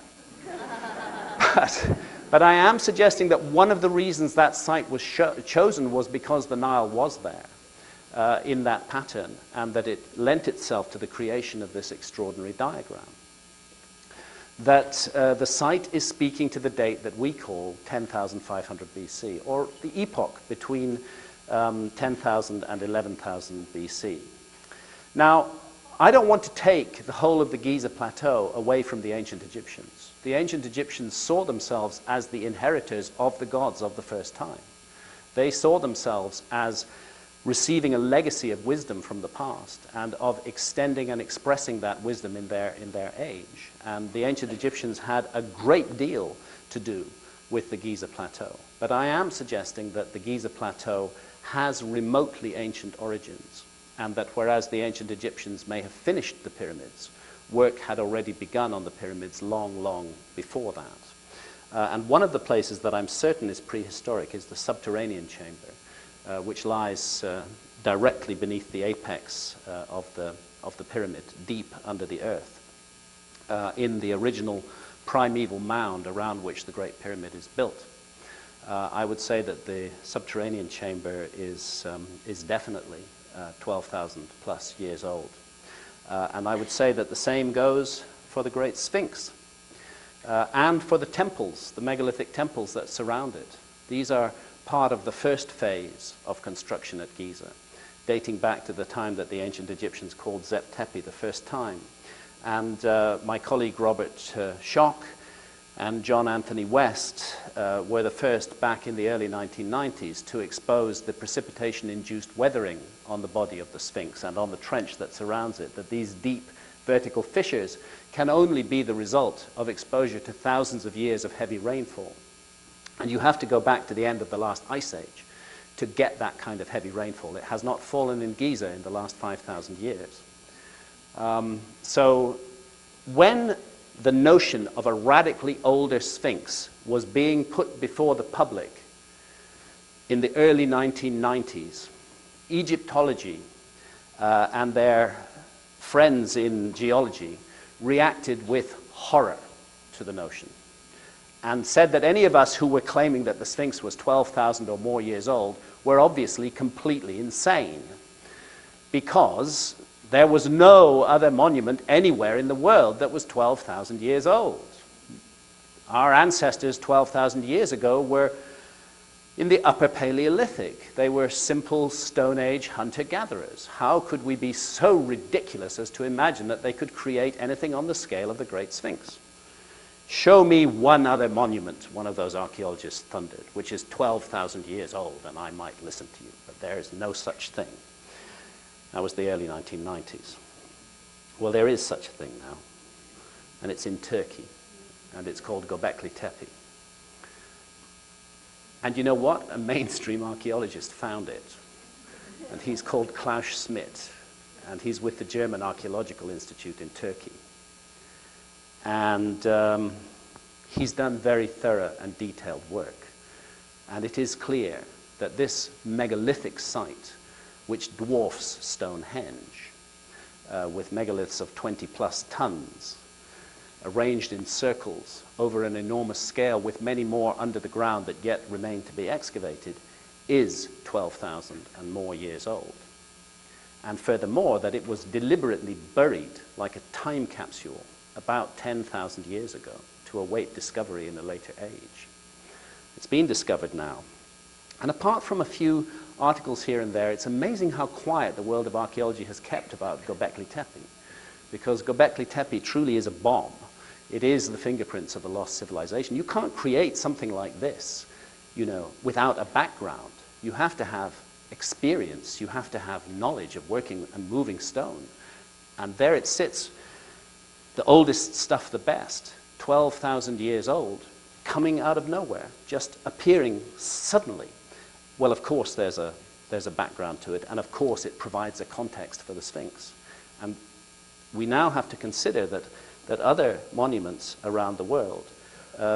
Speaker 1: But I am suggesting that one of the reasons that site was chosen was because the Nile was there in that pattern, and that it lent itself to the creation of this extraordinary diagram. That the site is speaking to the date that we call 10,500 BC, or the epoch between 10,000 and 11,000 BC. Now, I don't want to take the whole of the Giza Plateau away from the ancient Egyptians. The ancient Egyptians saw themselves as the inheritors of the gods of the first time. They saw themselves as receiving a legacy of wisdom from the past and of extending and expressing that wisdom in their age. And the ancient Egyptians had a great deal to do with the Giza Plateau. But I am suggesting that the Giza Plateau has remotely ancient origins, and that whereas the ancient Egyptians may have finished the pyramids, work had already begun on the pyramids long, long before that. And one of the places that I'm certain is prehistoric is the subterranean chamber, which lies directly beneath the apex of the pyramid, deep under the earth, in the original primeval mound around which the Great Pyramid is built. I would say that the subterranean chamber is definitely 12,000 plus years old. And I would say that the same goes for the Great Sphinx and for the temples, the megalithic temples that surround it. These are part of the first phase of construction at Giza, dating back to the time that the ancient Egyptians called Zep Tepi the first time. And my colleague Robert Schock and John Anthony West were the first back in the early 1990s to expose the precipitation-induced weathering on the body of the Sphinx and on the trench that surrounds it, that these deep vertical fissures can only be the result of exposure to thousands of years of heavy rainfall. And you have to go back to the end of the last ice age to get that kind of heavy rainfall. It has not fallen in Giza in the last 5,000 years. So when the notion of a radically older Sphinx was being put before the public in the early 1990s, Egyptology and their friends in geology reacted with horror to the notion and said that any of us who were claiming that the Sphinx was 12,000 or more years old were obviously completely insane, because there was no other monument anywhere in the world that was 12,000 years old. Our ancestors 12,000 years ago were in the Upper Paleolithic. They were simple Stone Age hunter-gatherers. How could we be so ridiculous as to imagine that they could create anything on the scale of the Great Sphinx? Show me one other monument, one of those archaeologists thundered, which is 12,000 years old, and I might listen to you, but there is no such thing. That was the early 1990s. Well, there is such a thing now, and it's in Turkey, and it's called Göbekli Tepe. And you know what? A mainstream archaeologist found it, and he's called Klaus Schmidt, and he's with the German Archaeological Institute in Turkey. And he's done very thorough and detailed work. And it is clear that this megalithic site, which dwarfs Stonehenge, with megaliths of 20 plus tons, arranged in circles over an enormous scale with many more under the ground that yet remain to be excavated, is 12,000 and more years old. And furthermore, that it was deliberately buried like a time capsule about 10,000 years ago to await discovery in a later age. It's been discovered now. And apart from a few articles here and there, it's amazing how quiet the world of archaeology has kept about Göbekli Tepe, because Göbekli Tepe truly is a bomb. It is the fingerprints of a lost civilization. You can't create something like this, you know, without a background. You have to have experience. You have to have knowledge of working and moving stone. And there it sits, the oldest stuff the best, 12,000 years old, coming out of nowhere, just appearing suddenly. Well, of course, there's a background to it, and of course it provides a context for the Sphinx. And we now have to consider that other monuments around the world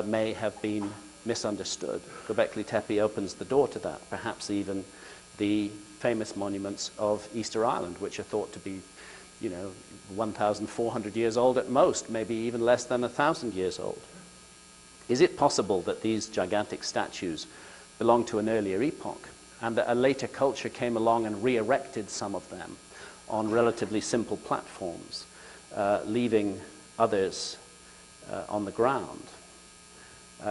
Speaker 1: may have been misunderstood. Göbekli Tepe opens the door to that, perhaps even the famous monuments of Easter Island, which are thought to be, you know, 1,400 years old at most, maybe even less than 1,000 years old. Is it possible that these gigantic statues belong to an earlier epoch, and that a later culture came along and re-erected some of them on relatively simple platforms, leaving others on the ground?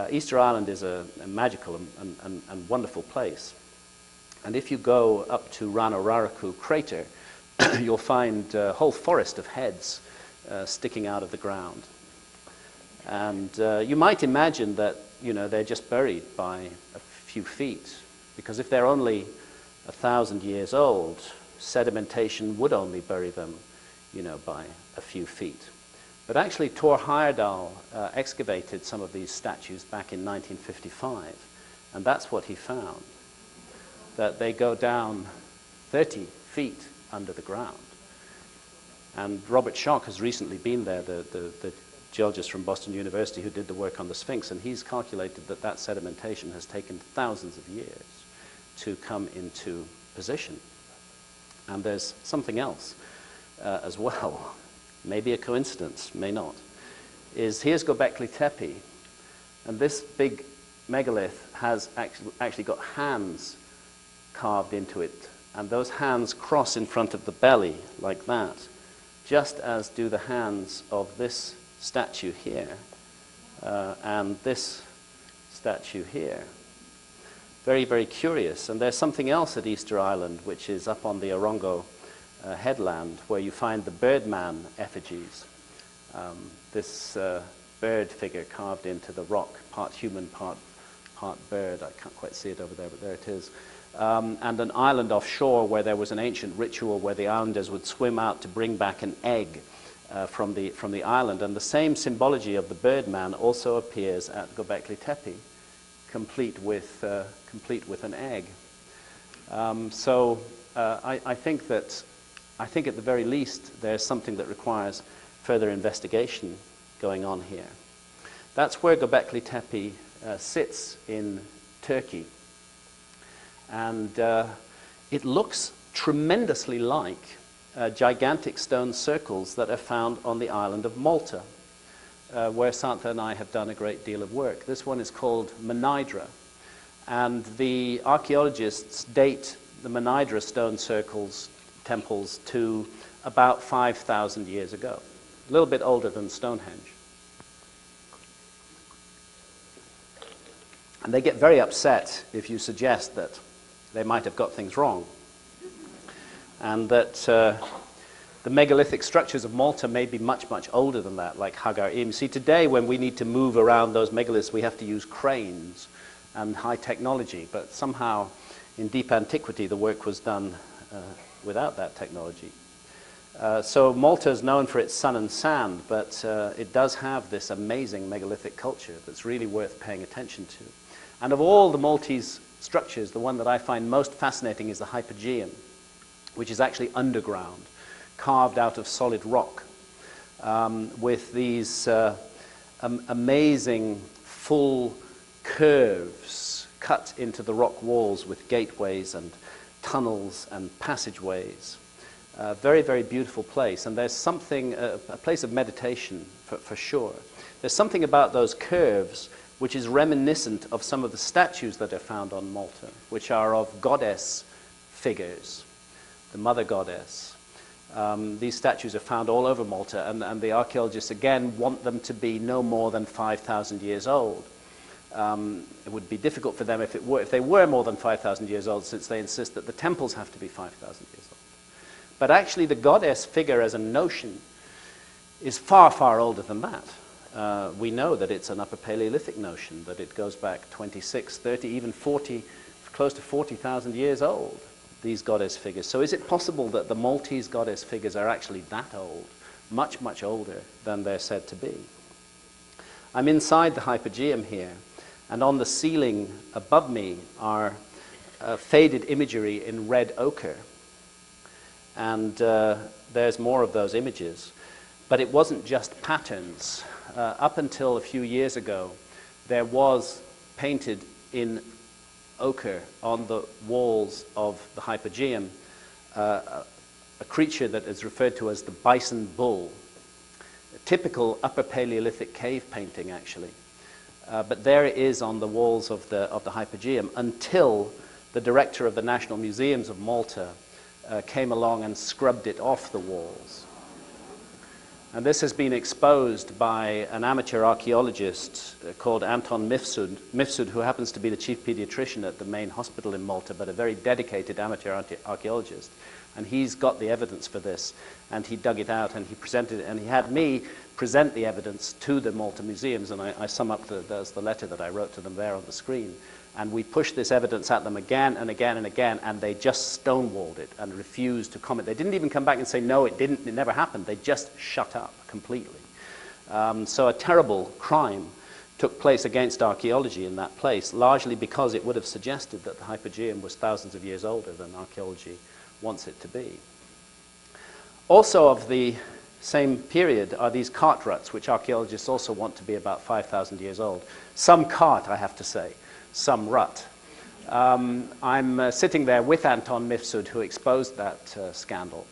Speaker 1: Easter Island is a magical and wonderful place. And if you go up to Rano Raraku crater, you'll find a whole forest of heads sticking out of the ground. And you might imagine that, you know, they're just buried by a few feet, because if they're only 1,000 years old, sedimentation would only bury them, you know, by a few feet. But actually, Thor Heyerdahl excavated some of these statues back in 1955, and that's what he found, that they go down 30 feet under the ground. And Robert Schock has recently been there, the geologist from Boston University who did the work on the Sphinx, and he's calculated that that sedimentation has taken thousands of years to come into position. And there's something else as well, maybe a coincidence, may not, is here's Göbekli Tepe, and this big megalith has actually got hands carved into it, and those hands cross in front of the belly like that, just as do the hands of this statue here and this statue here. Very, very curious. And there's something else at Easter Island, which is up on the Orongo headland, where you find the birdman effigies. This bird figure carved into the rock, part human, part bird. I can't quite see it over there, but there it is. And an island offshore where there was an ancient ritual where the islanders would swim out to bring back an egg from the island. And the same symbology of the birdman also appears at Göbekli Tepe, complete with an egg. I think at the very least there's something that requires further investigation going on here. That's where Göbekli Tepe sits in Turkey. And it looks tremendously like gigantic stone circles that are found on the island of Malta, where Santha and I have done a great deal of work. This one is called Menidra, and the archaeologists date the Menidra stone circles, temples, to about 5,000 years ago, a little bit older than Stonehenge. And they get very upset if you suggest that they might have got things wrong, and that the megalithic structures of Malta may be much, much older than that, like Hagar Im. See, today when we need to move around those megaliths, we have to use cranes and high technology, but somehow in deep antiquity the work was done without that technology. So Malta is known for its sun and sand, but it does have this amazing megalithic culture that's really worth paying attention to. And of all the Maltese structures, the one that I find most fascinating is the Hypogeum, which is actually underground, carved out of solid rock, with these amazing full curves cut into the rock walls with gateways and tunnels and passageways. Very, very beautiful place, and there's something, a place of meditation for sure. There's something about those curves which is reminiscent of some of the statues that are found on Malta, which are of goddess figures, the mother goddess. These statues are found all over Malta, and the archaeologists again want them to be no more than 5,000 years old. It would be difficult for them if they were more than 5,000 years old, since they insist that the temples have to be 5,000 years old. But actually the goddess figure as a notion is far, far older than that. We know that it's an Upper Paleolithic notion, that it goes back 26, 30, even 40, close to 40,000 years old, these goddess figures. So is it possible that the Maltese goddess figures are actually that old, much, much older than they're said to be? I'm inside the Hypogeum here, and on the ceiling above me are faded imagery in red ochre. And there's more of those images. But it wasn't just patterns. Up until a few years ago, there was painted in ochre on the walls of the Hypogeum a creature that is referred to as the bison bull, a typical Upper Paleolithic cave painting, actually. But there it is on the walls of the Hypogeum until the director of the National Museums of Malta came along and scrubbed it off the walls. And this has been exposed by an amateur archaeologist called Anton Mifsud, who happens to be the chief pediatrician at the main hospital in Malta, but a very dedicated amateur archaeologist. And he's got the evidence for this, and he dug it out and he presented it, and he had me present the evidence to the Malta museums, and I sum up there's the letter that I wrote to them there on the screen. And we pushed this evidence at them again and again and again, and they just stonewalled it and refused to comment. They didn't even come back and say, no, it never happened. They just shut up completely. So a terrible crime took place against archaeology in that place, largely because it would have suggested that the Hypogeum was thousands of years older than archaeology wants it to be. Also of the same period are these cart ruts, which archaeologists also want to be about 5,000 years old. Some cart, I have to say. Some rut. I'm sitting there with Anton Mifsud, who exposed that scandal.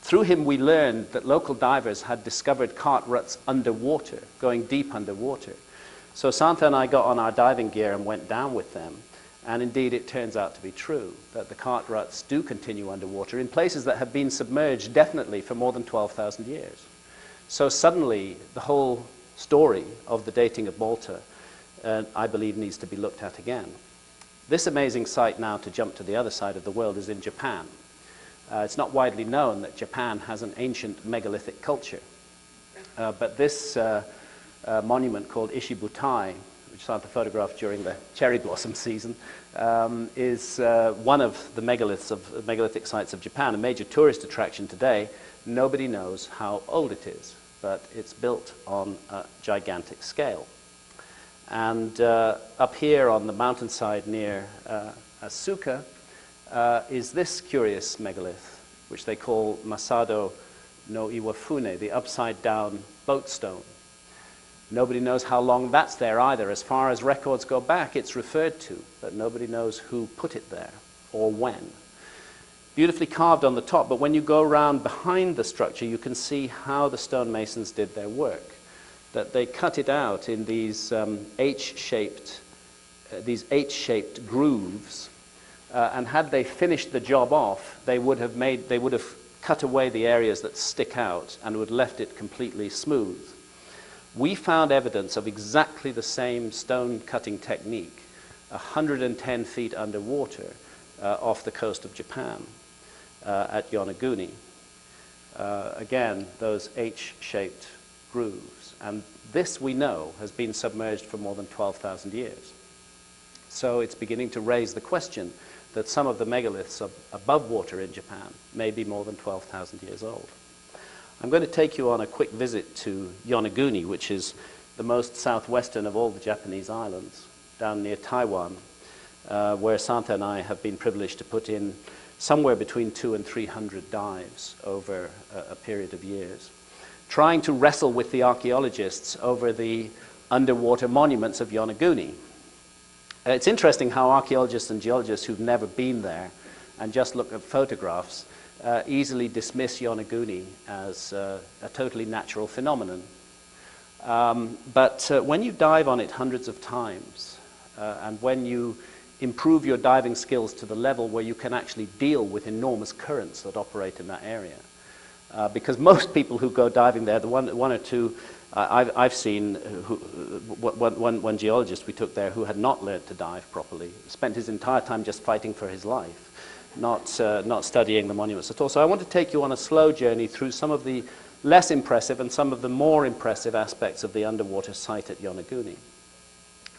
Speaker 1: Through him we learned that local divers had discovered cart ruts underwater, going deep underwater. So Santa and I got on our diving gear and went down with them. And indeed it turns out to be true, that the cart ruts do continue underwater in places that have been submerged definitely for more than 12,000 years. So suddenly the whole story of the dating of Malta, I believe, needs to be looked at again. This amazing site now, to jump to the other side of the world, is in Japan. It's not widely known that Japan has an ancient megalithic culture. But this monument called Ishibutai, which Santa photographed during the cherry blossom season, is one of the megalithic sites of Japan, a major tourist attraction today. Nobody knows how old it is, but it's built on a gigantic scale. And up here on the mountainside near Asuka is this curious megalith, which they call Masado no Iwafune, the upside-down boat stone. Nobody knows how long that's there either. As far as records go back, it's referred to, but nobody knows who put it there or when. Beautifully carved on the top, but when you go around behind the structure, you can see how the stonemasons did their work. That they cut it out in these H-shaped grooves, and had they finished the job off, they would have cut away the areas that stick out and would have left it completely smooth. We found evidence of exactly the same stone cutting technique 110 feet underwater off the coast of Japan at Yonaguni. Again, those H-shaped grooves. And this, we know, has been submerged for more than 12,000 years. So it's beginning to raise the question that some of the megaliths above water in Japan may be more than 12,000 years old. I'm going to take you on a quick visit to Yonaguni, which is the most southwestern of all the Japanese islands, down near Taiwan, where Santa and I have been privileged to put in somewhere between 200 and 300 dives over a period of years, trying to wrestle with the archaeologists over the underwater monuments of Yonaguni. It's interesting how archaeologists and geologists who've never been there and just look at photographs, easily dismiss Yonaguni as a totally natural phenomenon. But when you dive on it hundreds of times, and when you improve your diving skills to the level where you can actually deal with enormous currents that operate in that area, because most people who go diving there, the one or two I've seen, one geologist we took there who had not learned to dive properly, spent his entire time just fighting for his life, not studying the monuments at all. So I want to take you on a slow journey through some of the less impressive and some of the more impressive aspects of the underwater site at Yonaguni.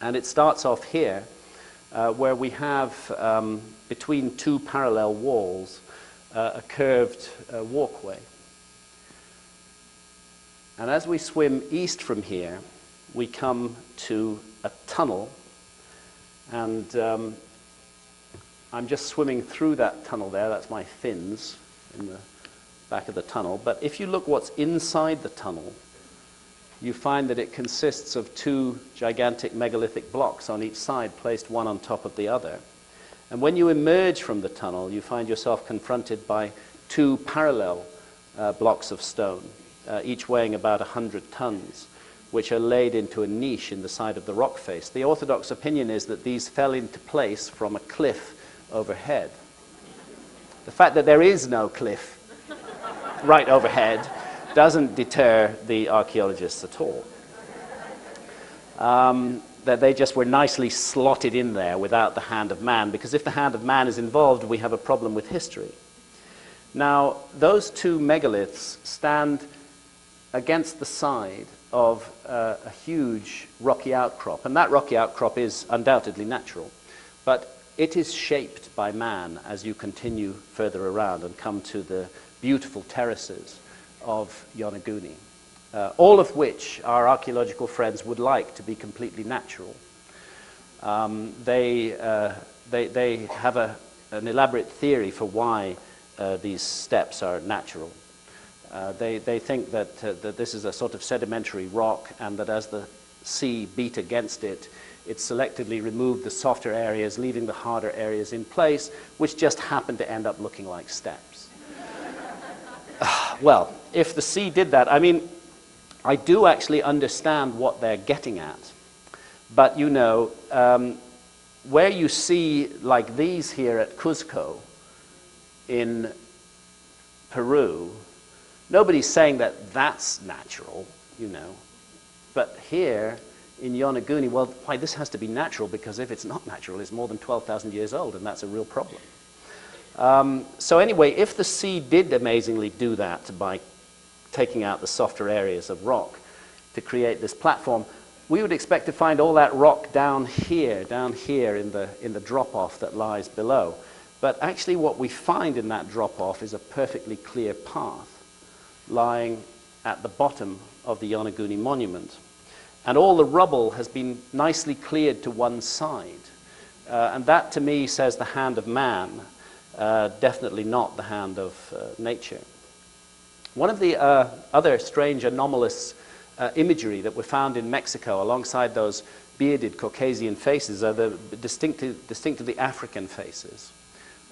Speaker 1: And it starts off here, where we have, between two parallel walls, a curved walkway. And as we swim east from here, we come to a tunnel, and I'm just swimming through that tunnel there. That's my fins in the back of the tunnel. But if you look what's inside the tunnel, you find that it consists of two gigantic megalithic blocks on each side, placed one on top of the other. And when you emerge from the tunnel, you find yourself confronted by two parallel blocks of stone, each weighing about 100 tons, which are laid into a niche in the side of the rock face. The orthodox opinion is that these fell into place from a cliff overhead. The fact that there is no cliff right overhead doesn't deter the archaeologists at all. That they just were nicely slotted in there without the hand of man, because if the hand of man is involved, we have a problem with history. Now, those two megaliths stand against the side of a huge rocky outcrop, and that rocky outcrop is undoubtedly natural, but it is shaped by man as you continue further around and come to the beautiful terraces of Yonaguni, all of which our archaeological friends would like to be completely natural. They have an elaborate theory for why these steps are natural. They think that this is a sort of sedimentary rock, and that as the sea beat against it, it selectively removed the softer areas, leaving the harder areas in place, which just happened to end up looking like steps. Well, if the sea did that, I mean, I do actually understand what they're getting at. But, you know, where you see like these here at Cuzco in Peru, nobody's saying that that's natural, you know. But here in Yonaguni, well, why, this has to be natural, because if it's not natural, it's more than 12,000 years old, and that's a real problem. So anyway, if the sea did amazingly do that by taking out the softer areas of rock to create this platform, we would expect to find all that rock down here in the drop-off that lies below. But actually what we find in that drop-off is a perfectly clear path lying at the bottom of the Yonaguni monument. And all the rubble has been nicely cleared to one side. And that, to me, says the hand of man, definitely not the hand of nature. One of the other strange, anomalous imagery that were found in Mexico alongside those bearded Caucasian faces are the distinctively African faces,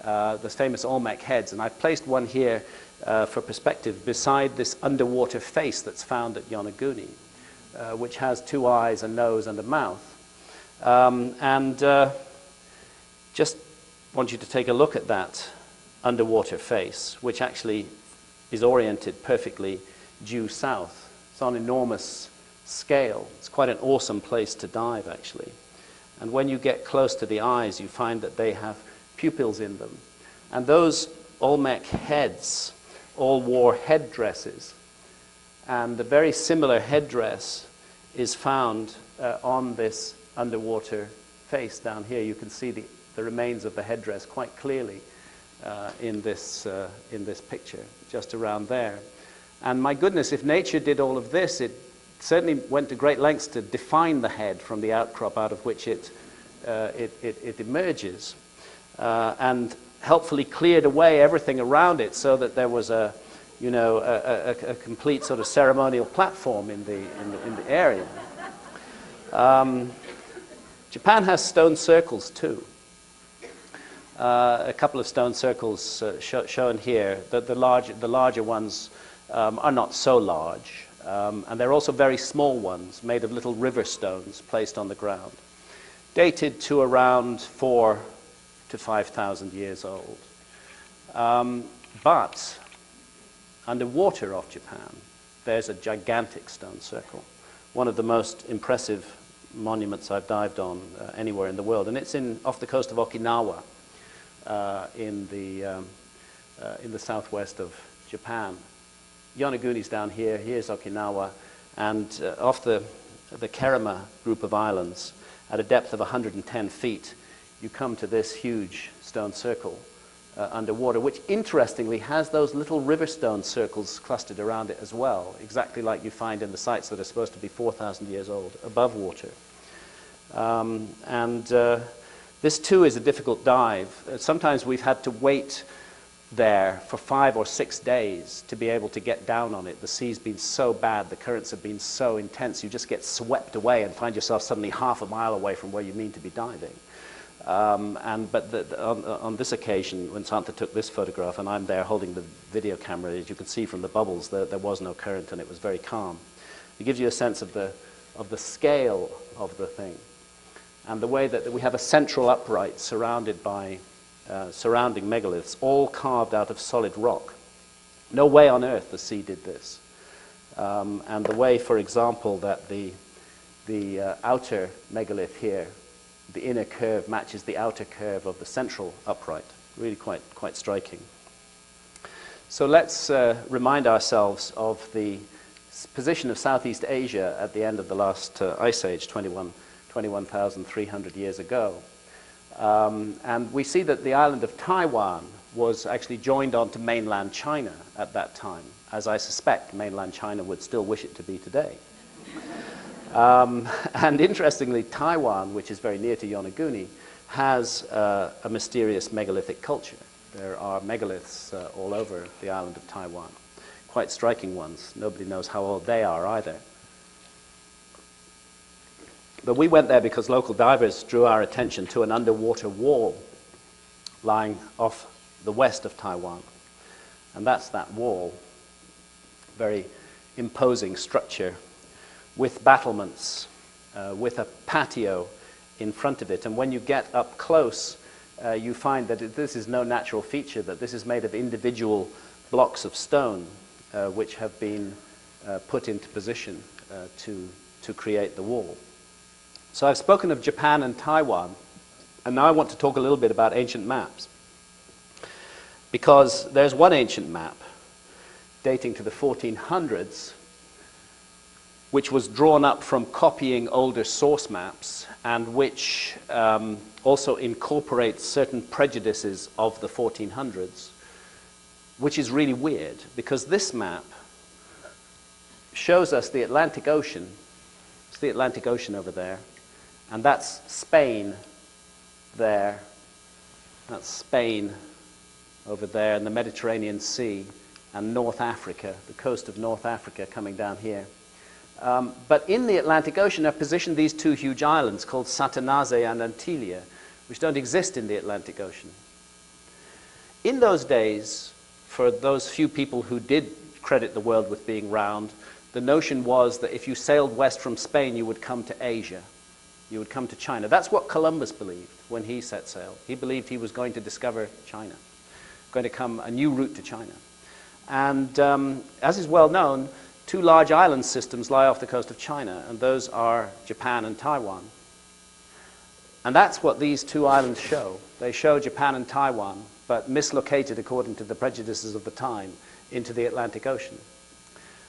Speaker 1: the famous Olmec heads. And I've placed one here for perspective beside this underwater face that's found at Yonaguni, which has two eyes, a nose, and a mouth. Just want you to take a look at that underwater face, which actually is oriented perfectly due south. It's on enormous scale. It's quite an awesome place to dive, actually. And when you get close to the eyes, you find that they have pupils in them. And those Olmec heads all wore headdresses. And a very similar headdress is found on this underwater face down here. You can see the remains of the headdress quite clearly in this picture, just around there. And my goodness, if nature did all of this, it certainly went to great lengths to define the head from the outcrop out of which it emerges, and helpfully cleared away everything around it so that there was a complete sort of ceremonial platform in the area. Japan has stone circles too. a couple of stone circles shown here. The larger ones are not so large, and they're also very small ones made of little river stones placed on the ground, dated to around 4,000 to 5,000 years old. But underwater off Japan, there's a gigantic stone circle, one of the most impressive monuments I've dived on anywhere in the world, and it's off the coast of Okinawa, in the southwest of Japan. Yonaguni's down here. Here's Okinawa, and off the Kerama group of islands, at a depth of 110 feet, you come to this huge stone circle underwater, which interestingly has those little river stone circles clustered around it as well, exactly like you find in the sites that are supposed to be 4,000 years old above water. This too is a difficult dive. Sometimes we've had to wait there for 5 or 6 days to be able to get down on it. The sea's been so bad, the currents have been so intense, you just get swept away and find yourself suddenly half a mile away from where you mean to be diving. But on this occasion, when Santa took this photograph, and I'm there holding the video camera, as you can see from the bubbles, there was no current and it was very calm. It gives you a sense of the scale of the thing, and the way that we have a central upright surrounded by surrounding megaliths, all carved out of solid rock. No way on earth the sea did this. And the way, for example, that the outer megalith here, the inner curve matches the outer curve of the central upright. Really quite striking. So let's remind ourselves of the position of Southeast Asia at the end of the last ice age, 21,300 years ago. And we see that the island of Taiwan was actually joined onto mainland China at that time, as I suspect mainland China would still wish it to be today. And interestingly, Taiwan, which is very near to Yonaguni, has a mysterious megalithic culture. There are megaliths all over the island of Taiwan, quite striking ones. Nobody knows how old they are either. But we went there because local divers drew our attention to an underwater wall lying off the west of Taiwan. And that's that wall, very imposing structure with battlements, with a patio in front of it. And when you get up close, you find that this is no natural feature, that this is made of individual blocks of stone which have been put into position to create the wall. So I've spoken of Japan and Taiwan, and now I want to talk a little bit about ancient maps. Because there's one ancient map dating to the 1400s, which was drawn up from copying older source maps, and which also incorporates certain prejudices of the 1400s, which is really weird, because this map shows us the Atlantic Ocean. It's the Atlantic Ocean over there. And that's Spain there. That's Spain over there, and the Mediterranean Sea, and North Africa, the coast of North Africa coming down here. But in the Atlantic Ocean are positioned these two huge islands called Satanaze and Antilia, which don't exist in the Atlantic Ocean. In those days, for those few people who did credit the world with being round, the notion was that if you sailed west from Spain, you would come to Asia. You would come to China. That's what Columbus believed when he set sail. He believed he was going to discover China, going to come a new route to China. And as is well known, two large island systems lie off the coast of China, and those are Japan and Taiwan. And that's what these two islands show. They show Japan and Taiwan, but mislocated according to the prejudices of the time into the Atlantic Ocean.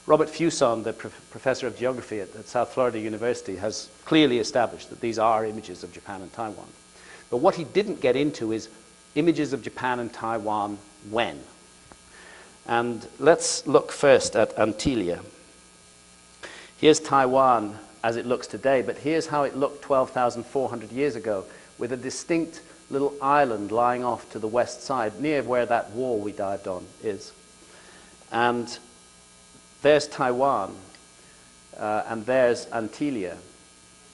Speaker 1: Robert Fuson, the professor of geography at South Florida University, has clearly established that these are images of Japan and Taiwan. But what he didn't get into is images of Japan and Taiwan when. And let's look first at Antilia. Here's Taiwan as it looks today, but here's how it looked 12,400 years ago, with a distinct little island lying off to the west side, near where that wall we dived on is. And there's Taiwan, and there's Antilia,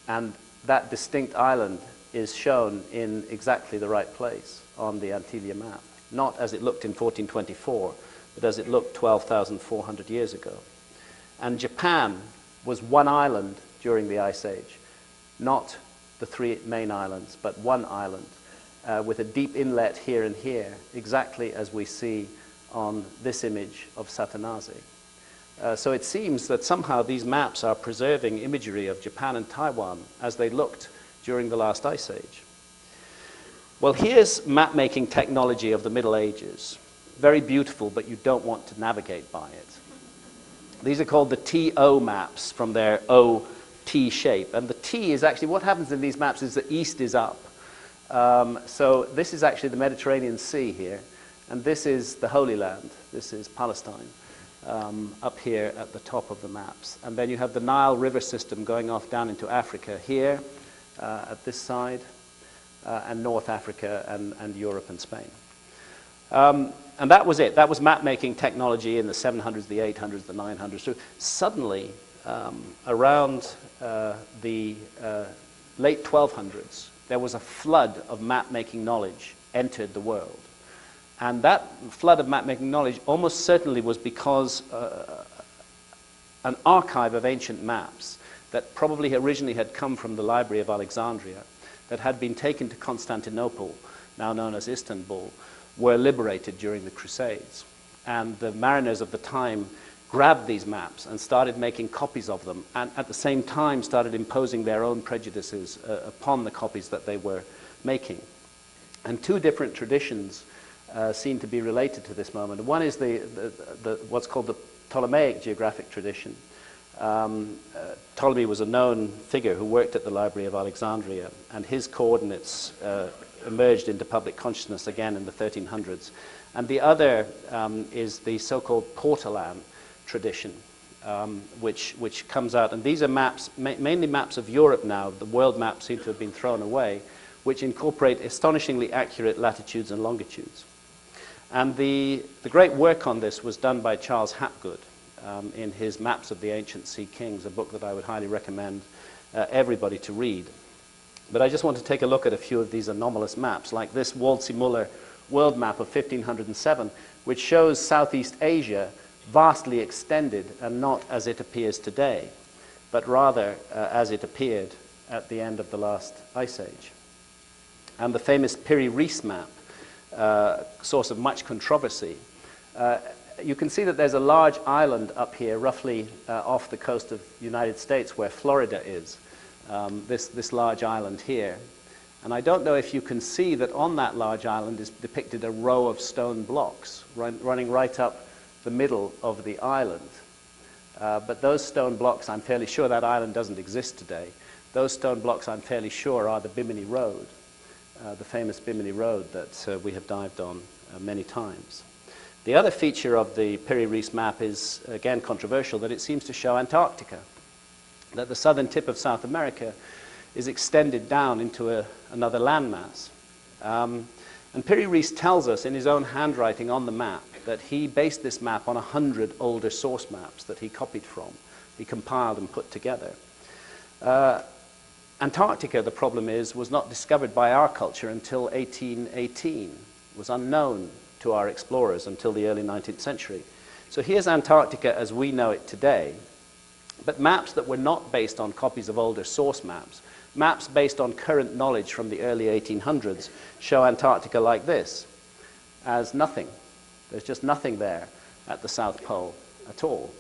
Speaker 1: and that distinct island is shown in exactly the right place. on the Antilles map, not as it looked in 1424, but as it looked 12,400 years ago. And Japan was one island during the Ice Age, not the three main islands, but one island with a deep inlet here and here, exactly as we see on this image of Satanase. So it seems that somehow these maps are preserving imagery of Japan and Taiwan as they looked during the last Ice Age. Well, here's map-making technology of the Middle Ages. Very beautiful, but you don't want to navigate by it. These are called the TO maps from their OT shape. And the T is actually, what happens in these maps is the east is up. So this is actually the Mediterranean Sea here. And this is the Holy Land. This is Palestine, up here at the top of the maps. And then you have the Nile River system going off down into Africa here, at this side, and North Africa and Europe and Spain. And that was it. That was map-making technology in the 700s, the 800s, the 900s. So suddenly, around the late 1200s, there was a flood of map-making knowledge entered the world. And that flood of map-making knowledge almost certainly was because an archive of ancient maps that probably originally had come from the Library of Alexandria, that had been taken to Constantinople, now known as Istanbul, were liberated during the Crusades. And the mariners of the time grabbed these maps and started making copies of them, and at the same time started imposing their own prejudices upon the copies that they were making. And two different traditions seem to be related to this moment. One is what's called the Ptolemaic geographic tradition. Ptolemy was a known figure who worked at the Library of Alexandria, and his coordinates emerged into public consciousness again in the 1300s. And the other is the so-called Portolan tradition, which comes out. And these are maps, mainly maps of Europe now. The world maps seem to have been thrown away, which incorporate astonishingly accurate latitudes and longitudes. And the great work on this was done by Charles Hapgood in his Maps of the Ancient Sea Kings, a book that I would highly recommend everybody to read. But I just want to take a look at a few of these anomalous maps, like this Waldseemüller world map of 1507, which shows Southeast Asia vastly extended and not as it appears today, but rather as it appeared at the end of the last Ice Age. And the famous Piri-Reis map, source of much controversy. You can see that there's a large island up here, roughly off the coast of the United States, where Florida is. This large island here. And I don't know if you can see that on that large island is depicted a row of stone blocks running right up the middle of the island. But those stone blocks, I'm fairly sure that island doesn't exist today. Those stone blocks, I'm fairly sure, are the Bimini Road, the famous Bimini Road that we have dived on many times. The other feature of the Piri-Reis map is, again, controversial, that it seems to show Antarctica, that the southern tip of South America is extended down into another landmass. And Piri-Reis tells us in his own handwriting on the map that he based this map on 100 older source maps that he copied from. He compiled and put together. Antarctica, the problem is, was not discovered by our culture until 1818. It was unknown to our explorers until the early 19th century. So here's Antarctica as we know it today, but maps that were not based on copies of older source maps, maps based on current knowledge from the early 1800s, show Antarctica like this, as nothing. There's just nothing there at the South Pole at all.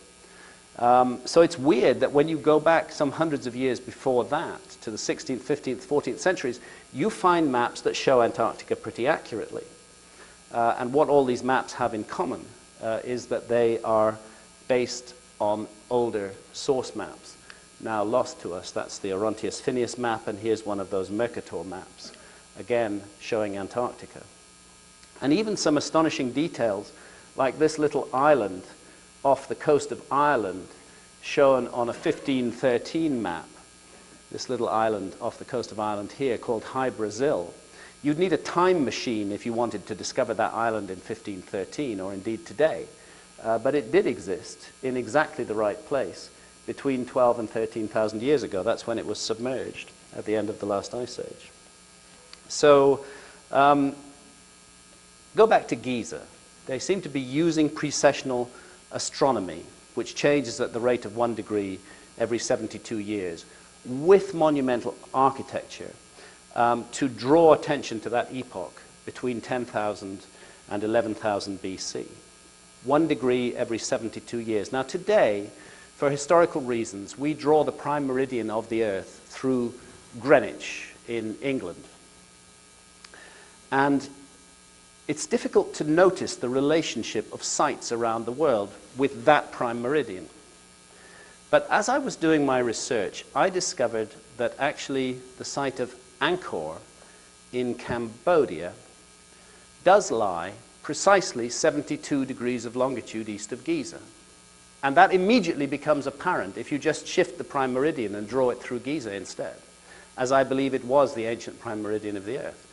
Speaker 1: So it's weird that when you go back some hundreds of years before that, to the 16th, 15th, 14th centuries, you find maps that show Antarctica pretty accurately. And what all these maps have in common is that they are based on older source maps, now lost to us. That's the Orontius Phineas map, and here's one of those Mercator maps, again showing Antarctica. And even some astonishing details, like this little island off the coast of Ireland, shown on a 1513 map, this little island off the coast of Ireland here called High Brazil. You'd need a time machine if you wanted to discover that island in 1513, or indeed today. But it did exist in exactly the right place between 12 and 13,000 years ago. That's when it was submerged at the end of the last Ice Age. So Go back to Giza. They seem to be using precessional astronomy, which changes at the rate of 1 degree every 72 years, with monumental architecture, to draw attention to that epoch between 10,000 and 11,000 BC. 1 degree every 72 years. Now today, for historical reasons, we draw the prime meridian of the Earth through Greenwich in England. And it's difficult to notice the relationship of sites around the world with that prime meridian. But as I was doing my research, I discovered that actually the site of Angkor in Cambodia does lie precisely 72 degrees of longitude east of Giza. And that immediately becomes apparent if you just shift the prime meridian and draw it through Giza instead, as I believe it was the ancient prime meridian of the Earth.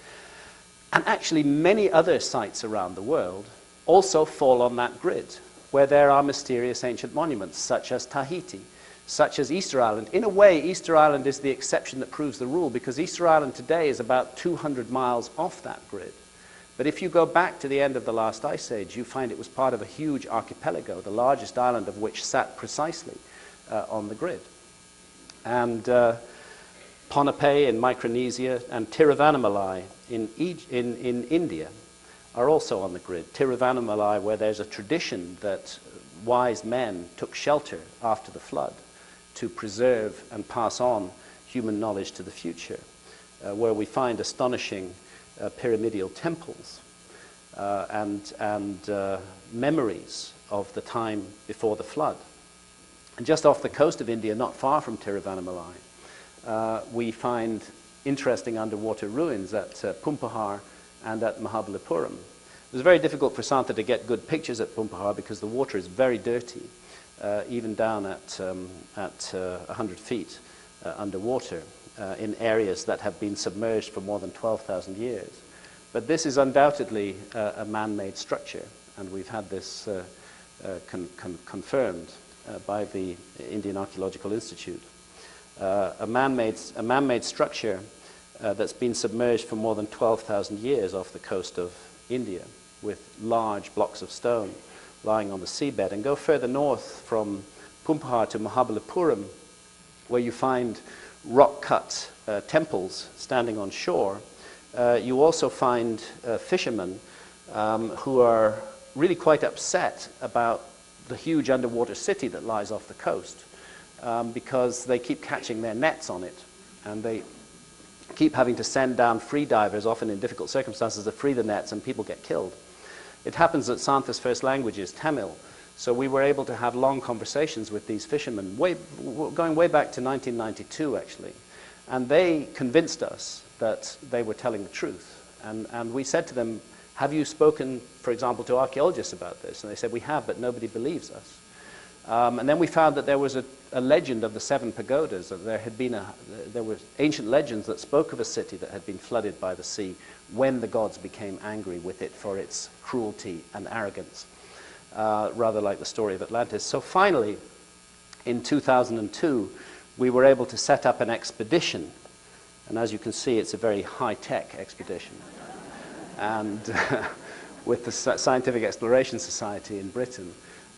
Speaker 1: And actually many other sites around the world also fall on that grid, where there are mysterious ancient monuments, such as Tahiti, such as Easter Island. In a way, Easter Island is the exception that proves the rule, because Easter Island today is about 200 miles off that grid. But if you go back to the end of the last ice age, you find it was part of a huge archipelago, the largest island of which sat precisely on the grid. And Ponape in Micronesia and Tiruvannamalai in India are also on the grid. Tiruvannamalai, where there's a tradition that wise men took shelter after the flood to preserve and pass on human knowledge to the future, where we find astonishing pyramidal temples and memories of the time before the flood. And just off the coast of India, not far from Tiruvannamalai, we find interesting underwater ruins at Pumpahar and at Mahabalipuram. It was very difficult for Santa to get good pictures at Pumpahar because the water is very dirty, even down at 100 feet underwater in areas that have been submerged for more than 12,000 years. But this is undoubtedly a man-made structure, and we've had this confirmed by the Indian Archaeological Institute. A man-made structure that's been submerged for more than 12,000 years off the coast of India, with large blocks of stone lying on the seabed. And go further north from Pumpahar to Mahabalipuram, where you find rock-cut temples standing on shore. You also find fishermen who are really quite upset about the huge underwater city that lies off the coast, because they keep catching their nets on it, and they keep having to send down free divers, often in difficult circumstances, to free the nets, and people get killed. It happens that Santa's first language is Tamil, so we were able to have long conversations with these fishermen, going way back to 1992, actually. And they convinced us that they were telling the truth. And we said to them, have you spoken, for example, to archaeologists about this? And they said, we have, but nobody believes us. And then we found that there was a legend of the 7 pagodas, that there were ancient legends that spoke of a city that had been flooded by the sea when the gods became angry with it for its cruelty and arrogance, rather like the story of Atlantis. So finally, in 2002, we were able to set up an expedition. And as you can see, it's a very high-tech expedition. And with the Scientific Exploration Society in Britain.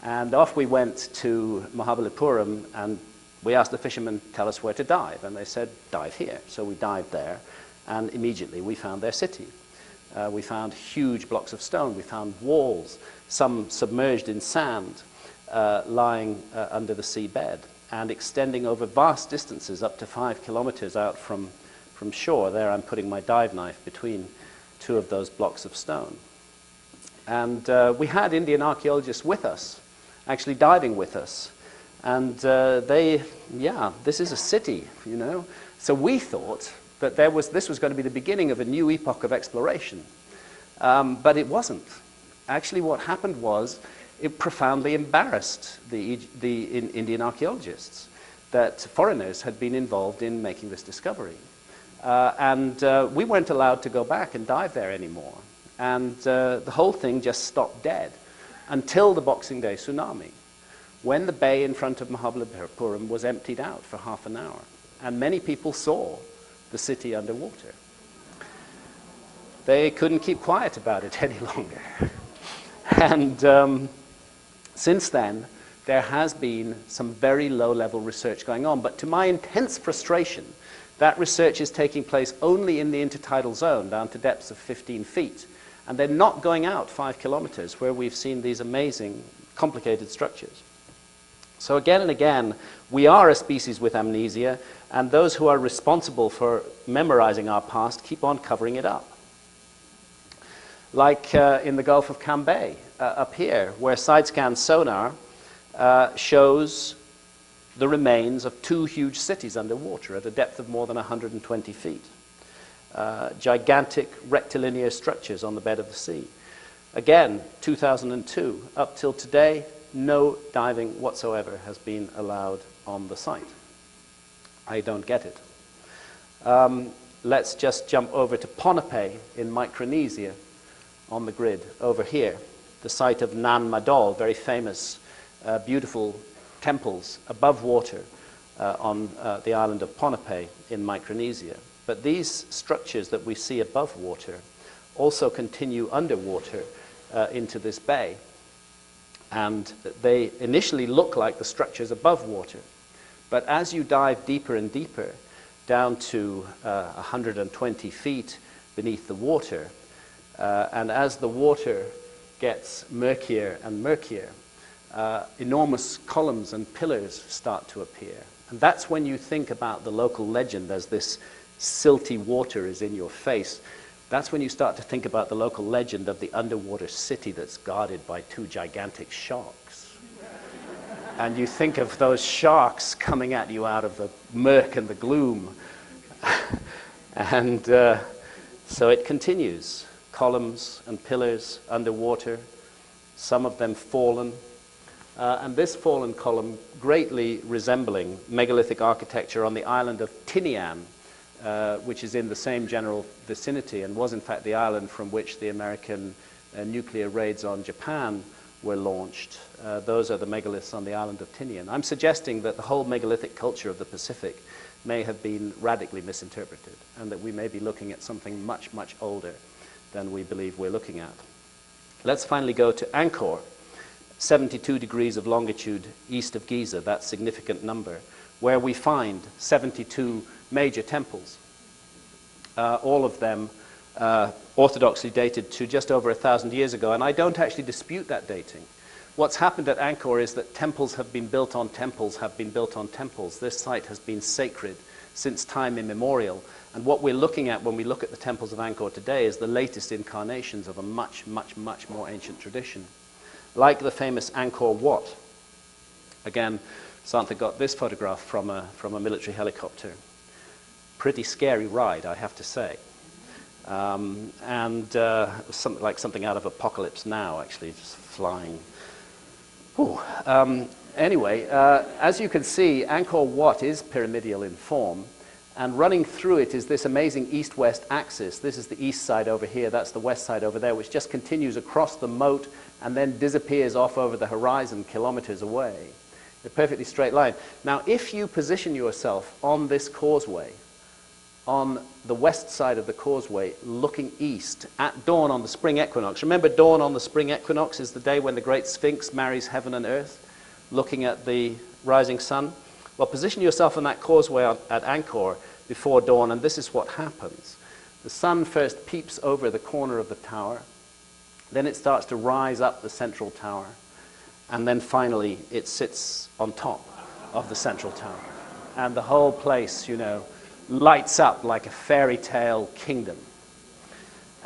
Speaker 1: And off we went to Mahabalipuram, and we asked the fishermen, tell us where to dive. And they said, dive here. So we dived there, and immediately we found their city. We found huge blocks of stone. We found walls, some submerged in sand, lying under the seabed, and extending over vast distances, up to 5 kilometers out from shore. There I'm putting my dive knife between 2 of those blocks of stone. And we had Indian archaeologists with us, actually diving with us. And this is a city, you know. So we thought that this was going to be the beginning of a new epoch of exploration. But it wasn't. Actually, what happened was it profoundly embarrassed the Indian archaeologists that foreigners had been involved in making this discovery. We weren't allowed to go back and dive there anymore. And the whole thing just stopped dead until the Boxing Day tsunami, when the bay in front of Mahabalipuram was emptied out for half an hour. And many people saw the city underwater. they couldn't keep quiet about it any longer. And since then, there has been some very low-level research going on. But to my intense frustration, that research is taking place only in the intertidal zone, down to depths of 15 feet. And they're not going out 5 kilometers, where we've seen these amazing, complicated structures. So again and again, we are a species with amnesia, and those who are responsible for memorizing our past keep on covering it up. Like in the Gulf of Cambay, up here, where side-scan sonar shows the remains of 2 huge cities underwater at a depth of more than 120 feet. Gigantic rectilinear structures on the bed of the sea. Again, 2002, up till today, no diving whatsoever has been allowed on the site. I don't get it. Let's just jump over to Ponape in Micronesia on the grid over here, the site of Nan Madol, very famous, beautiful temples above water on the island of Ponape in Micronesia. But these structures that we see above water also continue underwater into this bay. And they initially look like the structures above water. But as you dive deeper and deeper, down to 120 feet beneath the water, and as the water gets murkier and murkier, enormous columns and pillars start to appear. And that's when you think about the local legend as this silty water is in your face. That's when you start to think about the local legend of the underwater city that's guarded by 2 gigantic sharks. And you think of those sharks coming at you out of the murk and the gloom. And so it continues. Columns and pillars underwater, some of them fallen. And this fallen column greatly resembling megalithic architecture on the island of Tinian, which is in the same general vicinity and was in fact the island from which the American nuclear raids on Japan were launched. Those are the megaliths on the island of Tinian. I'm suggesting that the whole megalithic culture of the Pacific may have been radically misinterpreted, and that we may be looking at something much, much older than we believe we're looking at. Let's finally go to Angkor, 72 degrees of longitude east of Giza, that significant number, where we find 72 major temples, all of them orthodoxly dated to just over 1,000 years ago, and I don't actually dispute that dating. What's happened at Angkor is that temples have been built on temples have been built on temples. This site has been sacred since time immemorial, and what we're looking at when we look at the temples of Angkor today is the latest incarnations of a much, much, much more ancient tradition. Like the famous Angkor Wat. Again, Santha got this photograph from a military helicopter. Pretty scary ride, I have to say. Something out of Apocalypse Now, actually, just flying. Anyway, as you can see, Angkor Wat is pyramidal in form, and running through it is this amazing east-west axis. This is the east side over here, that's the west side over there, which just continues across the moat and then disappears off over the horizon kilometers away. A perfectly straight line. Now, if you position yourself on this causeway, on the west side of the causeway, looking east at dawn on the spring equinox. Remember, dawn on the spring equinox is the day when the great Sphinx marries heaven and earth, looking at the rising sun. Well, position yourself on that causeway at Angkor before dawn, and this is what happens. The sun first peeps over the corner of the tower, then it starts to rise up the central tower, and then finally it sits on top of the central tower. And the whole place, you know, lights up like a fairy tale kingdom.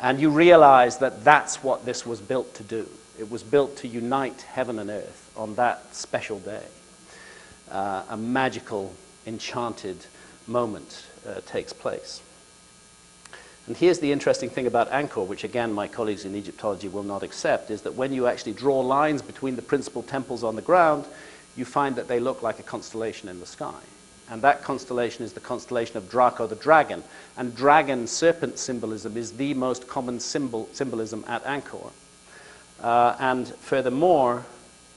Speaker 1: And you realize that that's what this was built to do. It was built to unite heaven and earth on that special day. A magical, enchanted moment takes place. And here's the interesting thing about Angkor, which again my colleagues in Egyptology will not accept, is that when you actually draw lines between the principal temples on the ground, you find that they look like a constellation in the sky. And that constellation is the constellation of Draco the dragon. And dragon serpent symbolism is the most common symbolism at Angkor. And furthermore,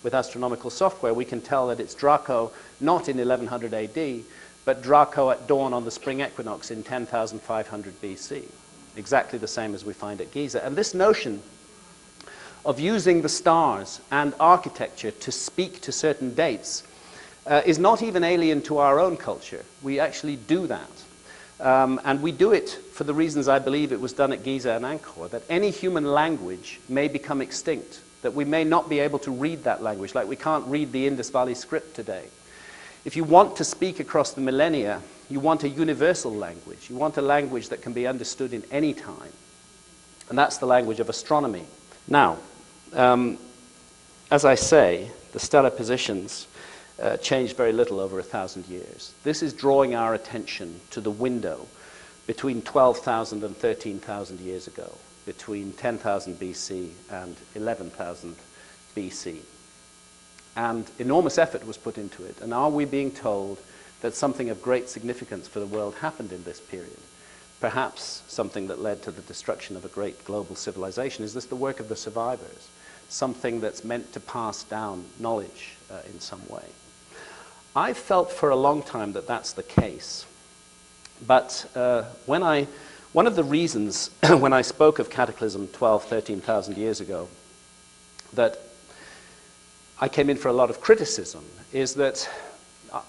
Speaker 1: with astronomical software, we can tell that it's Draco not in 1100 AD, but Draco at dawn on the spring equinox in 10,500 BC. exactly the same as we find at Giza. And this notion of using the stars and architecture to speak to certain dates is not even alien to our own culture. We actually do that. And we do it for the reasons I believe it was done at Giza and Angkor, that any human language may become extinct, that we may not be able to read that language, like we can't read the Indus Valley script today. If you want to speak across the millennia, you want a universal language. You want a language that can be understood in any time. And that's the language of astronomy. Now, as I say, the stellar positions changed very little over 1,000 years. This is drawing our attention to the window between 12,000 and 13,000 years ago, between 10,000 BC and 11,000 BC. And enormous effort was put into it. And are we being told that something of great significance for the world happened in this period? Perhaps something that led to the destruction of a great global civilization. Is this the work of the survivors? Something that's meant to pass down knowledge in some way? I felt for a long time that that's the case. But one of the reasons when I spoke of cataclysm 12, 13,000 years ago, that I came in for a lot of criticism, is that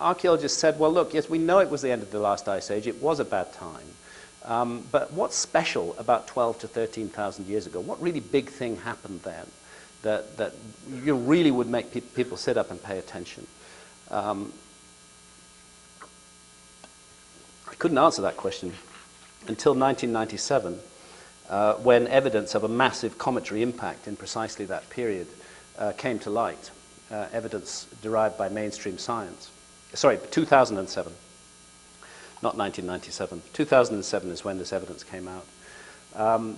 Speaker 1: archaeologists said, well, look, yes, we know it was the end of the last ice age. It was a bad time. But what's special about 12 to 13,000 years ago? What really big thing happened then that you really would make people sit up and pay attention? I couldn't answer that question until 1997, when evidence of a massive cometary impact in precisely that period came to light, evidence derived by mainstream science. Sorry, 2007, not 1997. 2007 is when this evidence came out.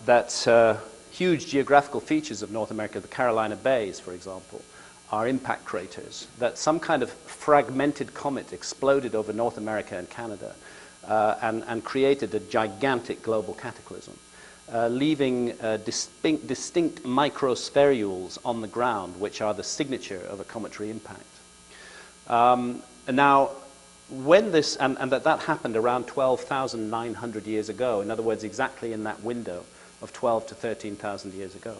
Speaker 1: That huge geographical features of North America, the Carolina Bays, for example, are impact craters, that some kind of fragmented comet exploded over North America and Canada and created a gigantic global cataclysm, leaving distinct microspherules on the ground, which are the signature of a cometary impact. And now, when this, and that happened around 12,900 years ago, in other words, exactly in that window of 12 to 13,000 years ago.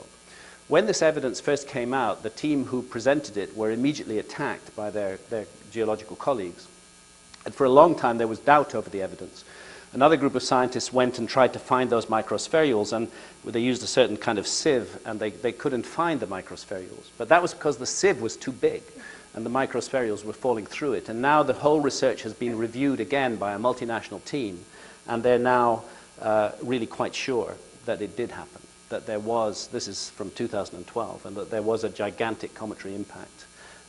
Speaker 1: When this evidence first came out, the team who presented it were immediately attacked by their geological colleagues. And for a long time, there was doubt over the evidence. Another group of scientists went and tried to find those microspherules, and they used a certain kind of sieve, and they couldn't find the microspherules. But that was because the sieve was too big, and the microspherules were falling through it. And now the whole research has been reviewed again by a multinational team, and they're now really quite sure that it did happen, that there was, this is from 2012, and that there was a gigantic cometary impact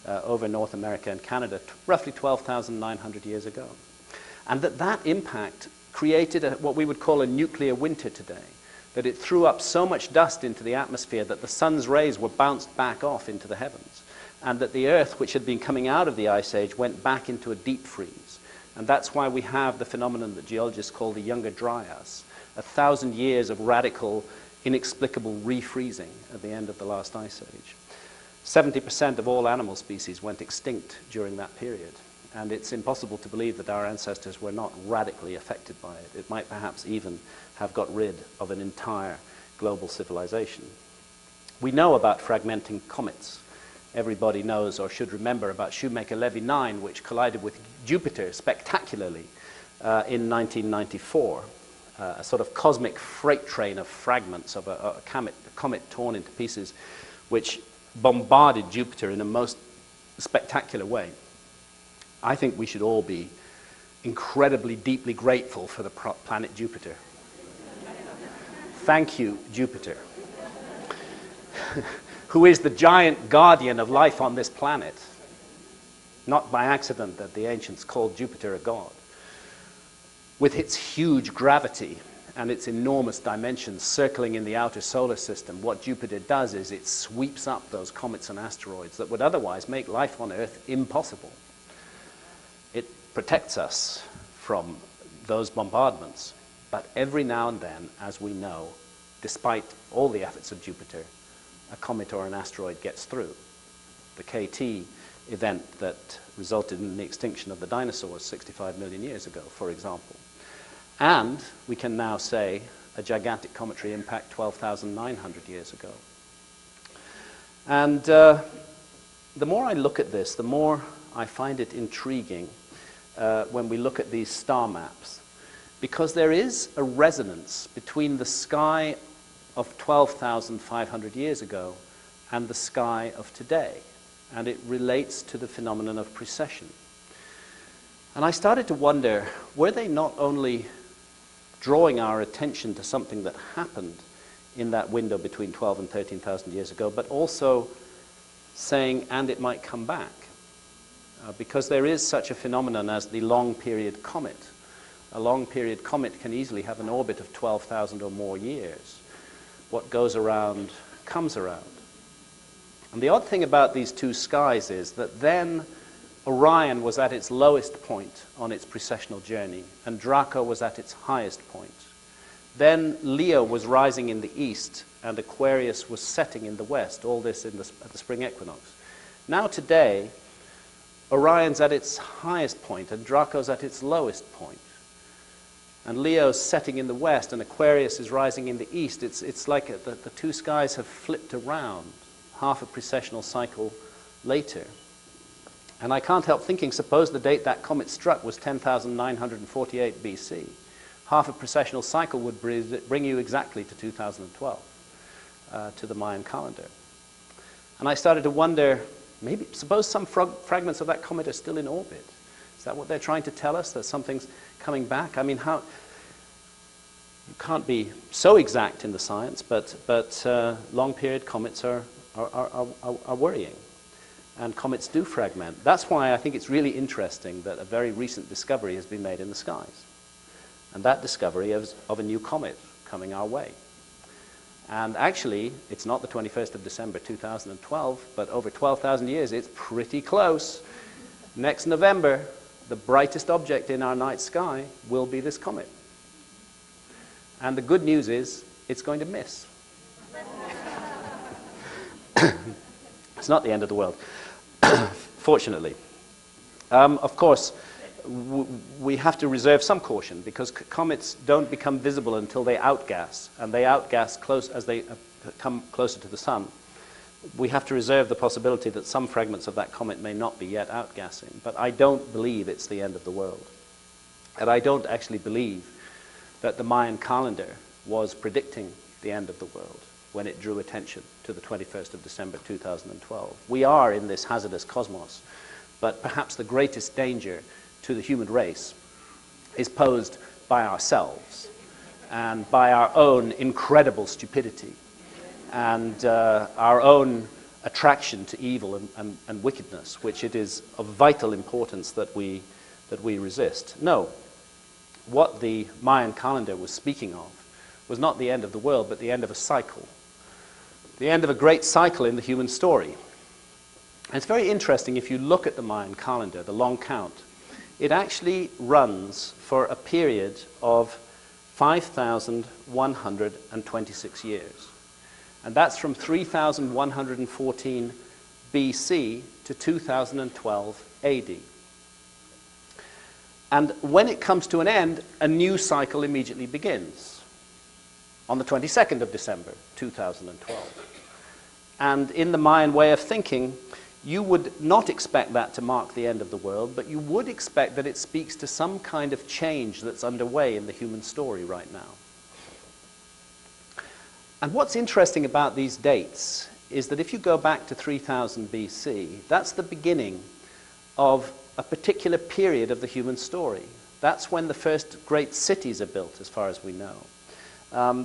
Speaker 1: over North America and Canada roughly 12,900 years ago. And that impact created what we would call a nuclear winter today, that it threw up so much dust into the atmosphere that the sun's rays were bounced back off into the heavens, and that the Earth, which had been coming out of the Ice Age, went back into a deep freeze. And that's why we have the phenomenon that geologists call the Younger Dryas, 1,000 years of radical, inexplicable refreezing at the end of the last Ice Age. 70% of all animal species went extinct during that period. And it's impossible to believe that our ancestors were not radically affected by it. It might perhaps even have got rid of an entire global civilization. We know about fragmenting comets. Everybody knows or should remember about Shoemaker-Levy 9, which collided with Jupiter spectacularly in 1994. A sort of cosmic freight train of fragments of a comet torn into pieces, which bombarded Jupiter in a most spectacular way. I think we should all be incredibly, deeply grateful for the planet Jupiter. Thank you, Jupiter, who is the giant guardian of life on this planet. Not by accident that the ancients called Jupiter a god. With its huge gravity and its enormous dimensions circling in the outer solar system, what Jupiter does is it sweeps up those comets and asteroids that would otherwise make life on Earth impossible. It protects us from those bombardments, but every now and then, as we know, despite all the efforts of Jupiter, a comet or an asteroid gets through. The KT event that resulted in the extinction of the dinosaurs 65 million years ago, for example. And we can now say a gigantic cometary impact 12,900 years ago. And the more I look at this, the more I find it intriguing when we look at these star maps, because there is a resonance between the sky of 12,500 years ago and the sky of today, and it relates to the phenomenon of precession. And I started to wonder, were they not only drawing our attention to something that happened in that window between 12 and 13,000 years ago, but also saying, and it might come back? Because there is such a phenomenon as the long-period comet. A long-period comet can easily have an orbit of 12,000 or more years. What goes around comes around. And the odd thing about these two skies is that then Orion was at its lowest point on its precessional journey, and Draco was at its highest point. Then Leo was rising in the east, and Aquarius was setting in the west, all this at the spring equinox. Now today, Orion's at its highest point, and Draco's at its lowest point. And Leo's setting in the west, and Aquarius is rising in the east. It's like the two skies have flipped around half a precessional cycle later. And I can't help thinking, suppose the date that comet struck was 10,948 BC. Half a precessional cycle would bring you exactly to 2012, to the Mayan calendar. And I started to wonder, maybe, suppose some fragments of that comet are still in orbit. Is that what they're trying to tell us, that something's coming back? I mean, how? You can't be so exact in the science, but long-period comets are worrying. And comets do fragment. That's why I think it's really interesting that a very recent discovery has been made in the skies. And that discovery is of a new comet coming our way. And actually, it's not the 21st of December 2012, but over 12,000 years, it's pretty close. Next November, the brightest object in our night sky will be this comet. And the good news is, it's going to miss. It's not the end of the world, fortunately. Of course, we have to reserve some caution, because comets don't become visible until they outgas, and they outgas close as they come closer to the sun. We have to reserve the possibility that some fragments of that comet may not be yet outgassing, but I don't believe it's the end of the world. And I don't actually believe that the Mayan calendar was predicting the end of the world when it drew attention to the 21st of December 2012. We are in this hazardous cosmos, but perhaps the greatest danger to the human race is posed by ourselves and by our own incredible stupidity and our own attraction to evil and wickedness, which it is of vital importance that we resist. No, what the Mayan calendar was speaking of was not the end of the world, but the end of a cycle, the end of a great cycle in the human story. And it's very interesting, if you look at the Mayan calendar, the long count, it actually runs for a period of 5,126 years. And that's from 3,114 BC to 2012 AD. And when it comes to an end, a new cycle immediately begins on the 22nd of December 2012. And in the Mayan way of thinking, you would not expect that to mark the end of the world, but you would expect that it speaks to some kind of change that's underway in the human story right now. And what's interesting about these dates is that if you go back to 3000 BC, that's the beginning of a particular period of the human story. That's when the first great cities are built, as far as we know.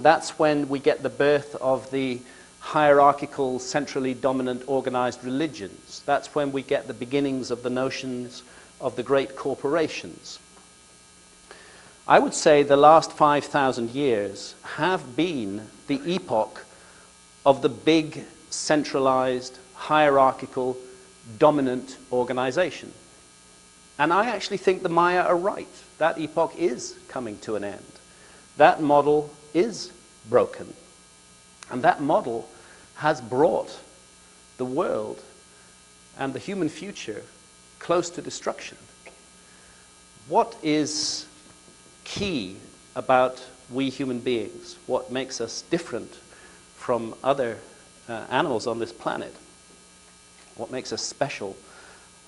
Speaker 1: That's when we get the birth of the hierarchical, centrally dominant, organized religions. That's when we get the beginnings of the notions of the great corporations. I would say the last 5,000 years have been the epoch of the big, centralized, hierarchical, dominant organization. And I actually think the Maya are right. That epoch is coming to an end. That model is broken. And that model has brought the world and the human future close to destruction. What is key about we human beings, what makes us different from other animals on this planet, what makes us special,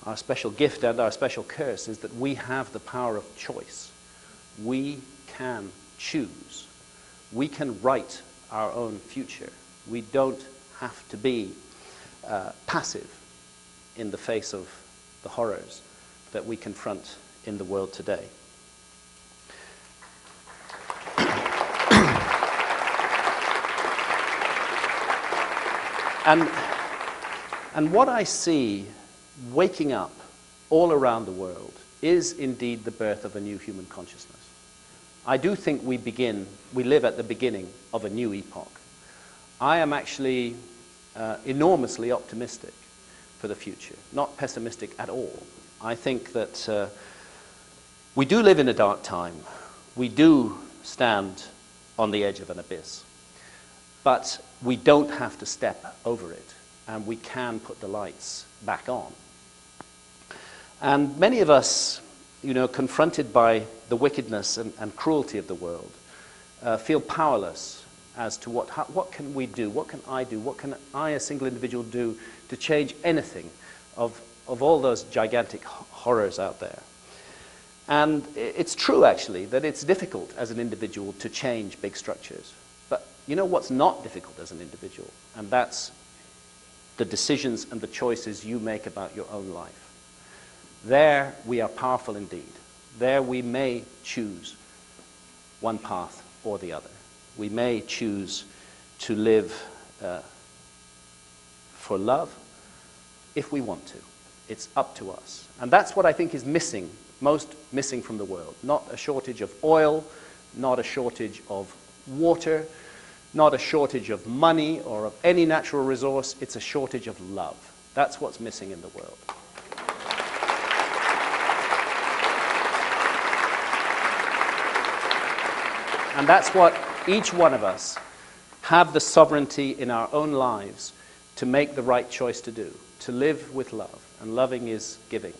Speaker 1: our special gift and our special curse, is that we have the power of choice. We can choose. We can write our own future. We don't have to be passive in the face of the horrors that we confront in the world today. And what I see waking up all around the world is indeed the birth of a new human consciousness. I do think we live at the beginning of a new epoch. I am actually enormously optimistic for the future, not pessimistic at all. I think that we do live in a dark time. We do stand on the edge of an abyss. But we don't have to step over it, and we can put the lights back on. And many of us, confronted by the wickedness and cruelty of the world, feel powerless as to what can we do, what can I do, what can I, a single individual, do to change anything of all those gigantic horrors out there. And it's true, actually, that it's difficult as an individual to change big structures. But you know what's not difficult as an individual? And that's the decisions and the choices you make about your own life. There we are powerful indeed. There we may choose one path or the other. We may choose to live for love if we want to. It's up to us. And that's what I think is missing, most missing from the world. Not a shortage of oil, not a shortage of water, not a shortage of money or of any natural resource. It's a shortage of love. That's what's missing in the world. And that's what each one of us have the sovereignty in our own lives to make the right choice to do, to live with love. And loving is giving.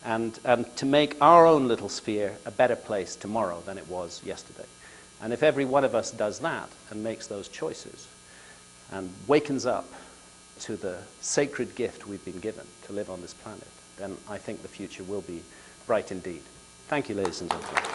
Speaker 1: And to make our own little sphere a better place tomorrow than it was yesterday. And if every one of us does that and makes those choices and wakens up to the sacred gift we've been given to live on this planet, then I think the future will be bright indeed. Thank you, ladies and gentlemen.